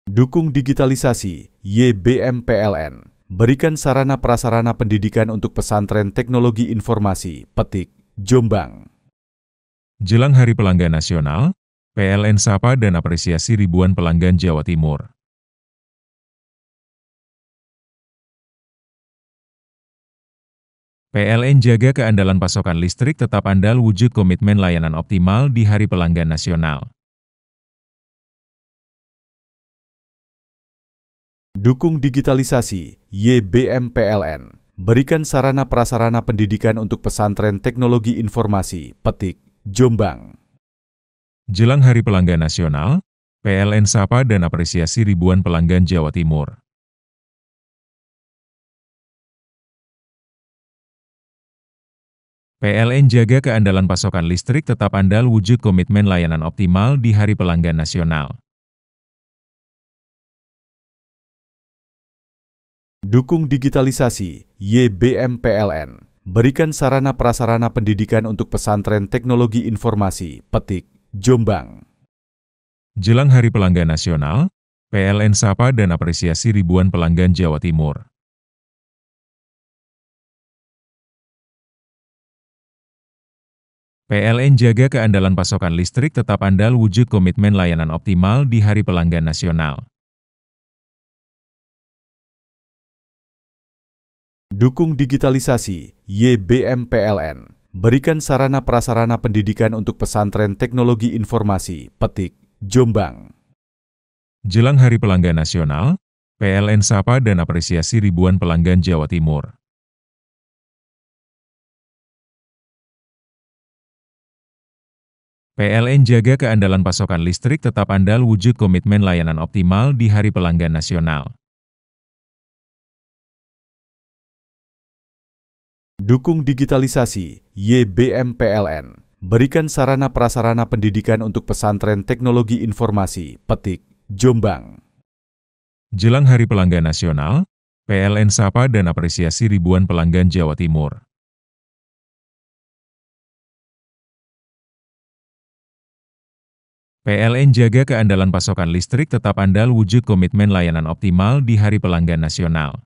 Dukung digitalisasi, YBM PLN. Berikan sarana prasarana pendidikan untuk pesantren teknologi informasi, Petik, Jombang. Jelang Hari Pelanggan Nasional, PLN sapa dan apresiasi ribuan pelanggan Jawa Timur. PLN jaga keandalan pasokan listrik tetap andal wujud komitmen layanan optimal di Hari Pelanggan Nasional. Dukung digitalisasi, YBM PLN. Berikan sarana prasarana pendidikan untuk pesantren teknologi informasi, Petik, Jombang. Jelang Hari Pelanggan Nasional, PLN sapa dan apresiasi ribuan pelanggan Jawa Timur. PLN jaga keandalan pasokan listrik tetap andal wujud komitmen layanan optimal di Hari Pelanggan Nasional. Dukung digitalisasi, YBM PLN. Berikan sarana prasarana pendidikan untuk pesantren teknologi informasi, Petik, Jombang. Jelang Hari Pelanggan Nasional, PLN sapa dan apresiasi ribuan pelanggan Jawa Timur. PLN jaga keandalan pasokan listrik tetap andal wujud komitmen layanan optimal di Hari Pelanggan Nasional. Dukung digitalisasi, YBM PLN. Berikan sarana prasarana pendidikan untuk pesantren teknologi informasi, Petik, Jombang. Jelang Hari Pelanggan Nasional, PLN sapa dan apresiasi ribuan pelanggan Jawa Timur. PLN jaga keandalan pasokan listrik tetap andal wujud komitmen layanan optimal di Hari Pelanggan Nasional. Dukung digitalisasi, YBM PLN. Berikan sarana prasarana pendidikan untuk pesantren teknologi informasi, Petik, Jombang. Jelang Hari Pelanggan Nasional, PLN sapa dan apresiasi ribuan pelanggan Jawa Timur. PLN jaga keandalan pasokan listrik tetap andal wujud komitmen layanan optimal di Hari Pelanggan Nasional.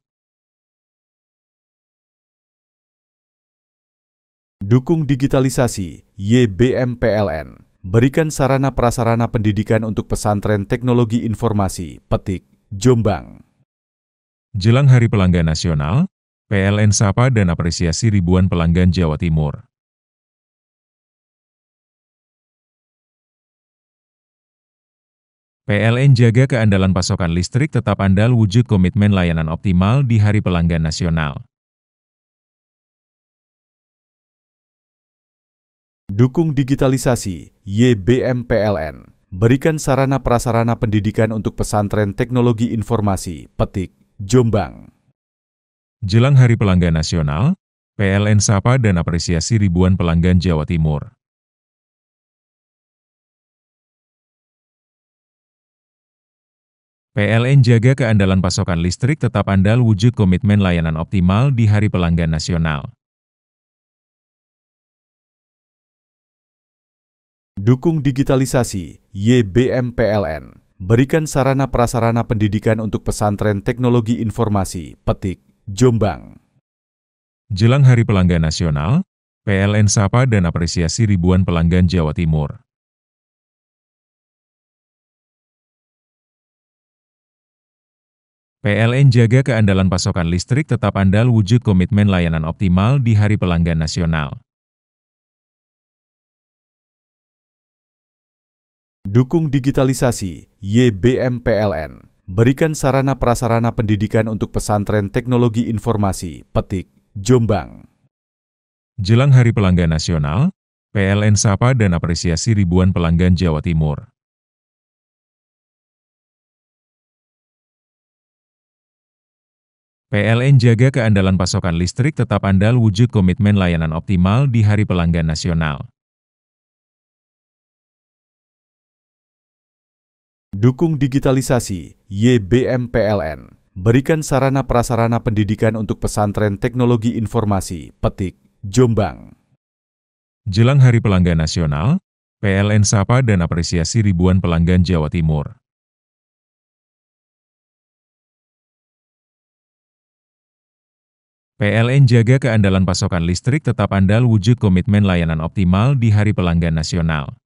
Dukung digitalisasi, YBM PLN. Berikan sarana prasarana pendidikan untuk pesantren teknologi informasi, Petik, Jombang. Jelang Hari Pelanggan Nasional, PLN sapa dan apresiasi ribuan pelanggan Jawa Timur. PLN jaga keandalan pasokan listrik tetap andal wujud komitmen layanan optimal di Hari Pelanggan Nasional. Dukung digitalisasi, YBM PLN. Berikan sarana prasarana pendidikan untuk pesantren teknologi informasi, Petik, Jombang. Jelang Hari Pelanggan Nasional, PLN sapa dan apresiasi ribuan pelanggan Jawa Timur. PLN jaga keandalan pasokan listrik tetap andal wujud komitmen layanan optimal di Hari Pelanggan Nasional. Dukung digitalisasi, YBM PLN. Berikan sarana prasarana pendidikan untuk pesantren teknologi informasi, Petik, Jombang. Jelang Hari Pelanggan Nasional, PLN sapa dan apresiasi ribuan pelanggan Jawa Timur. PLN jaga keandalan pasokan listrik tetap andal wujud komitmen layanan optimal di Hari Pelanggan Nasional. Dukung digitalisasi, YBM PLN. berikan sarana prasarana pendidikan untuk pesantren teknologi informasi, Petik, Jombang. Jelang Hari Pelanggan Nasional, PLN sapa dan apresiasi ribuan pelanggan Jawa Timur. PLN jaga keandalan pasokan listrik tetap andal wujud komitmen layanan optimal di Hari Pelanggan Nasional. Dukung digitalisasi, YBM PLN. Berikan sarana prasarana pendidikan untuk pesantren teknologi informasi, Petik, Jombang. Jelang Hari Pelanggan Nasional, PLN sapa dan apresiasi ribuan pelanggan Jawa Timur. PLN jaga keandalan pasokan listrik tetap andal wujud komitmen layanan optimal di Hari Pelanggan Nasional.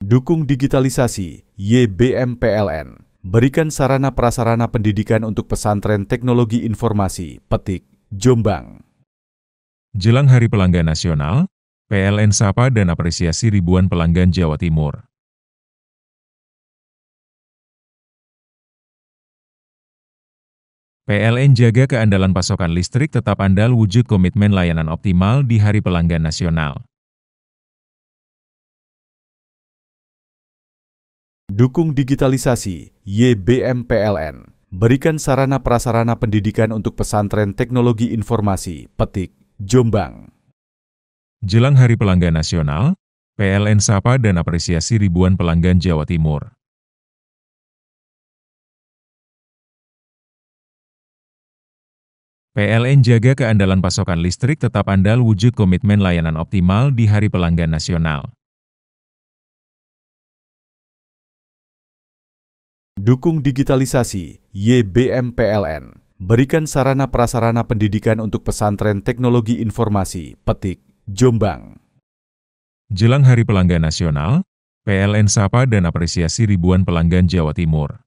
Dukung digitalisasi, YBM PLN. Berikan sarana prasarana pendidikan untuk pesantren teknologi informasi, Petik, Jombang. Jelang Hari Pelanggan Nasional, PLN sapa dan apresiasi ribuan pelanggan Jawa Timur. PLN jaga keandalan pasokan listrik tetap andal wujud komitmen layanan optimal di Hari Pelanggan Nasional. Dukung digitalisasi, YBM PLN. Berikan sarana prasarana pendidikan untuk pesantren teknologi informasi, Petik, Jombang. Jelang Hari Pelanggan Nasional, PLN sapa dan apresiasi ribuan pelanggan Jawa Timur. PLN jaga keandalan pasokan listrik tetap andal wujud komitmen layanan optimal di Hari Pelanggan Nasional. Dukung digitalisasi, YBM PLN. Berikan sarana prasarana pendidikan untuk pesantren teknologi informasi, Petik, Jombang. Jelang Hari Pelanggan Nasional, PLN sapa dan apresiasi ribuan pelanggan Jawa Timur.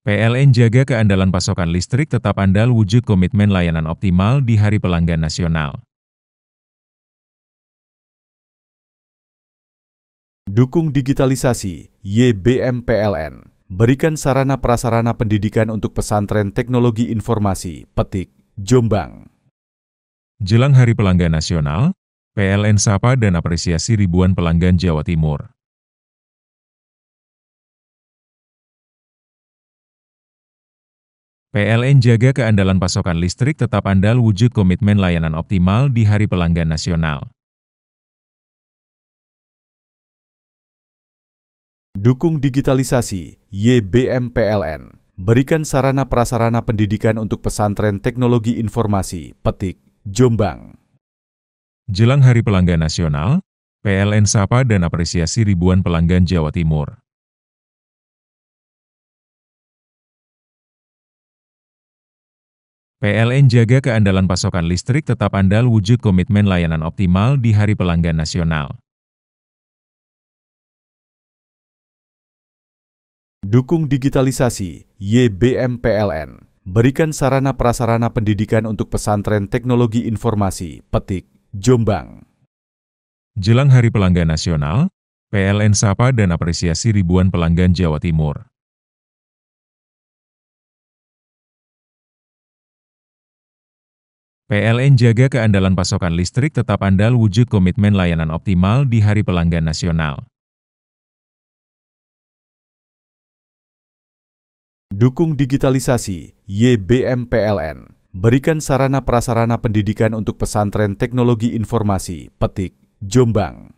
PLN jaga keandalan pasokan listrik tetap andal wujud komitmen layanan optimal di Hari Pelanggan Nasional. Dukung digitalisasi, YBM PLN. Berikan sarana prasarana pendidikan untuk pesantren teknologi informasi, Petik, Jombang. Jelang Hari Pelanggan Nasional, PLN sapa dan apresiasi ribuan pelanggan Jawa Timur. PLN jaga keandalan pasokan listrik tetap andal wujud komitmen layanan optimal di Hari Pelanggan Nasional. Dukung digitalisasi, YBM PLN. Berikan sarana prasarana pendidikan untuk pesantren teknologi informasi, Petik, Jombang. Jelang Hari Pelanggan Nasional, PLN sapa dan apresiasi ribuan pelanggan Jawa Timur. PLN jaga keandalan pasokan listrik tetap andal wujud komitmen layanan optimal di Hari Pelanggan Nasional. Dukung digitalisasi, YBM PLN. Berikan sarana prasarana pendidikan untuk pesantren teknologi informasi, Petik, Jombang. Jelang Hari Pelanggan Nasional, PLN sapa dan apresiasi ribuan pelanggan Jawa Timur. PLN jaga keandalan pasokan listrik tetap andal wujud komitmen layanan optimal di Hari Pelanggan Nasional. Dukung digitalisasi, YBM PLN. Berikan sarana prasarana pendidikan untuk pesantren teknologi informasi, Petik, Jombang.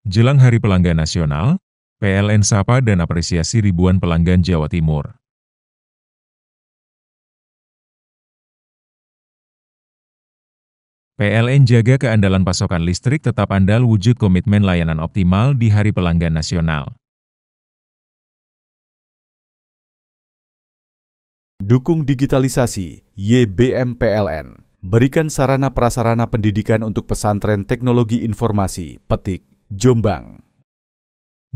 Jelang Hari Pelanggan Nasional, PLN sapa dan apresiasi ribuan pelanggan Jawa Timur. PLN jaga keandalan pasokan listrik tetap andal wujud komitmen layanan optimal di Hari Pelanggan Nasional. Dukung digitalisasi, YBM PLN. Berikan sarana prasarana pendidikan untuk pesantren teknologi informasi, Petik, Jombang.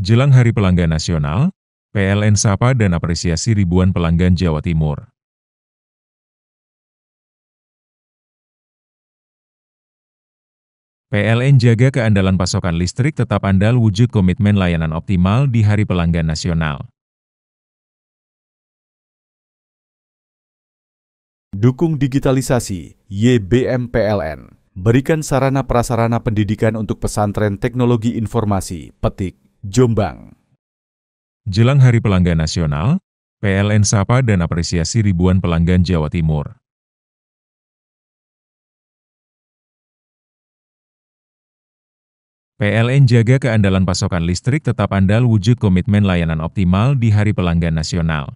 Jelang Hari Pelanggan Nasional, PLN sapa dan apresiasi ribuan pelanggan Jawa Timur. PLN jaga keandalan pasokan listrik tetap andal wujud komitmen layanan optimal di Hari Pelanggan Nasional. Dukung digitalisasi, YBM PLN. Berikan sarana prasarana pendidikan untuk pesantren teknologi informasi, Petik, Jombang. Jelang Hari Pelanggan Nasional, PLN sapa dan apresiasi ribuan pelanggan Jawa Timur. PLN jaga keandalan pasokan listrik tetap andal wujud komitmen layanan optimal di Hari Pelanggan Nasional.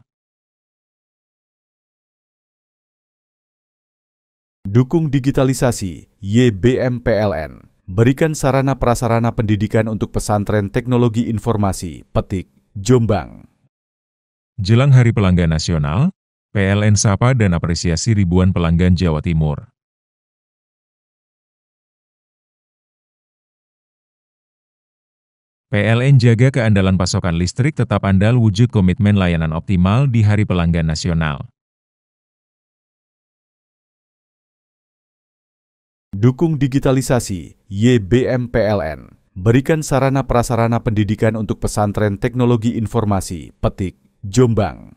Dukung digitalisasi, YBM PLN. Berikan sarana prasarana pendidikan untuk pesantren teknologi informasi, Petik, Jombang. Jelang Hari Pelanggan Nasional, PLN sapa dan apresiasi ribuan pelanggan Jawa Timur. PLN jaga keandalan pasokan listrik tetap andal wujud komitmen layanan optimal di Hari Pelanggan Nasional. Dukung digitalisasi, YBM PLN. Berikan sarana prasarana pendidikan untuk pesantren teknologi informasi, Petik, Jombang.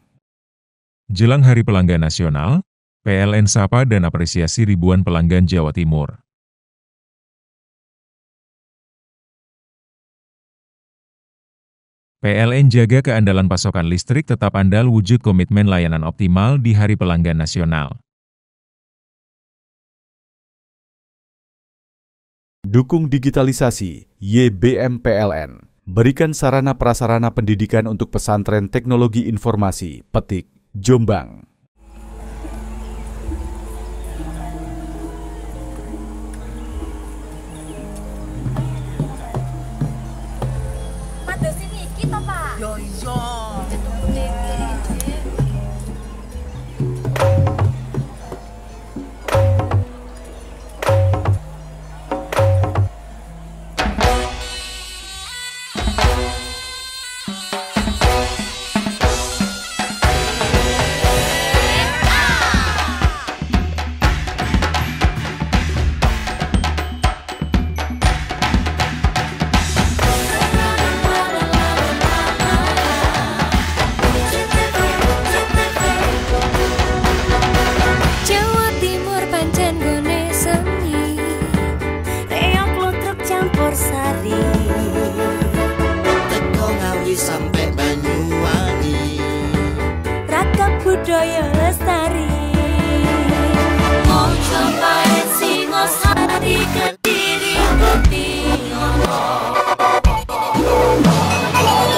Jelang Hari Pelanggan Nasional, PLN sapa dan apresiasi ribuan pelanggan Jawa Timur. PLN jaga keandalan pasokan listrik tetap andal wujud komitmen layanan optimal di Hari Pelanggan Nasional. Dukung digitalisasi, YBM PLN. Berikan sarana prasarana pendidikan untuk pesantren teknologi informasi, Petik, Jombang. Sampai Banyuwangi, ragam budaya lestari. Mojo Pahit Singosari Kediri Kutingono.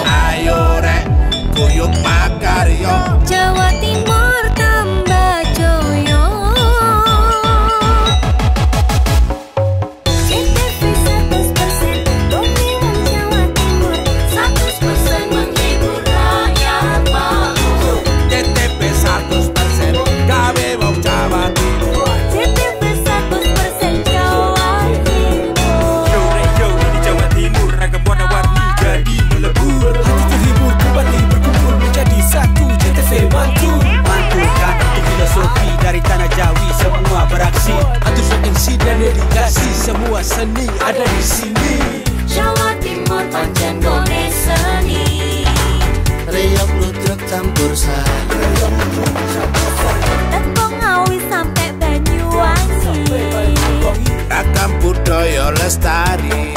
Ayo rek kuyuk makaryo, Jawa Timur tambah joyo. CTV 100% demi wong Jawa Timur, 100% menghibur rakyat makmur. CTV 100% gawe wong Jawa Timur. CTV 100% Jawa Timur. Yo di Jawa Timur ragam warna-warni jadi melebur. Hati terhibur kembali berkumpul menjadi satu. CTV mantukan untuk filosofi dari tanah Jawi, semua beraksi. Antusias MC dan dedikasi, semua seni ada di sini. Jawa Timur pancen gone seni, Reyok Ludruk campur sari. Teko Ngawi sampai Banyuwangi, ragam budaya lestari.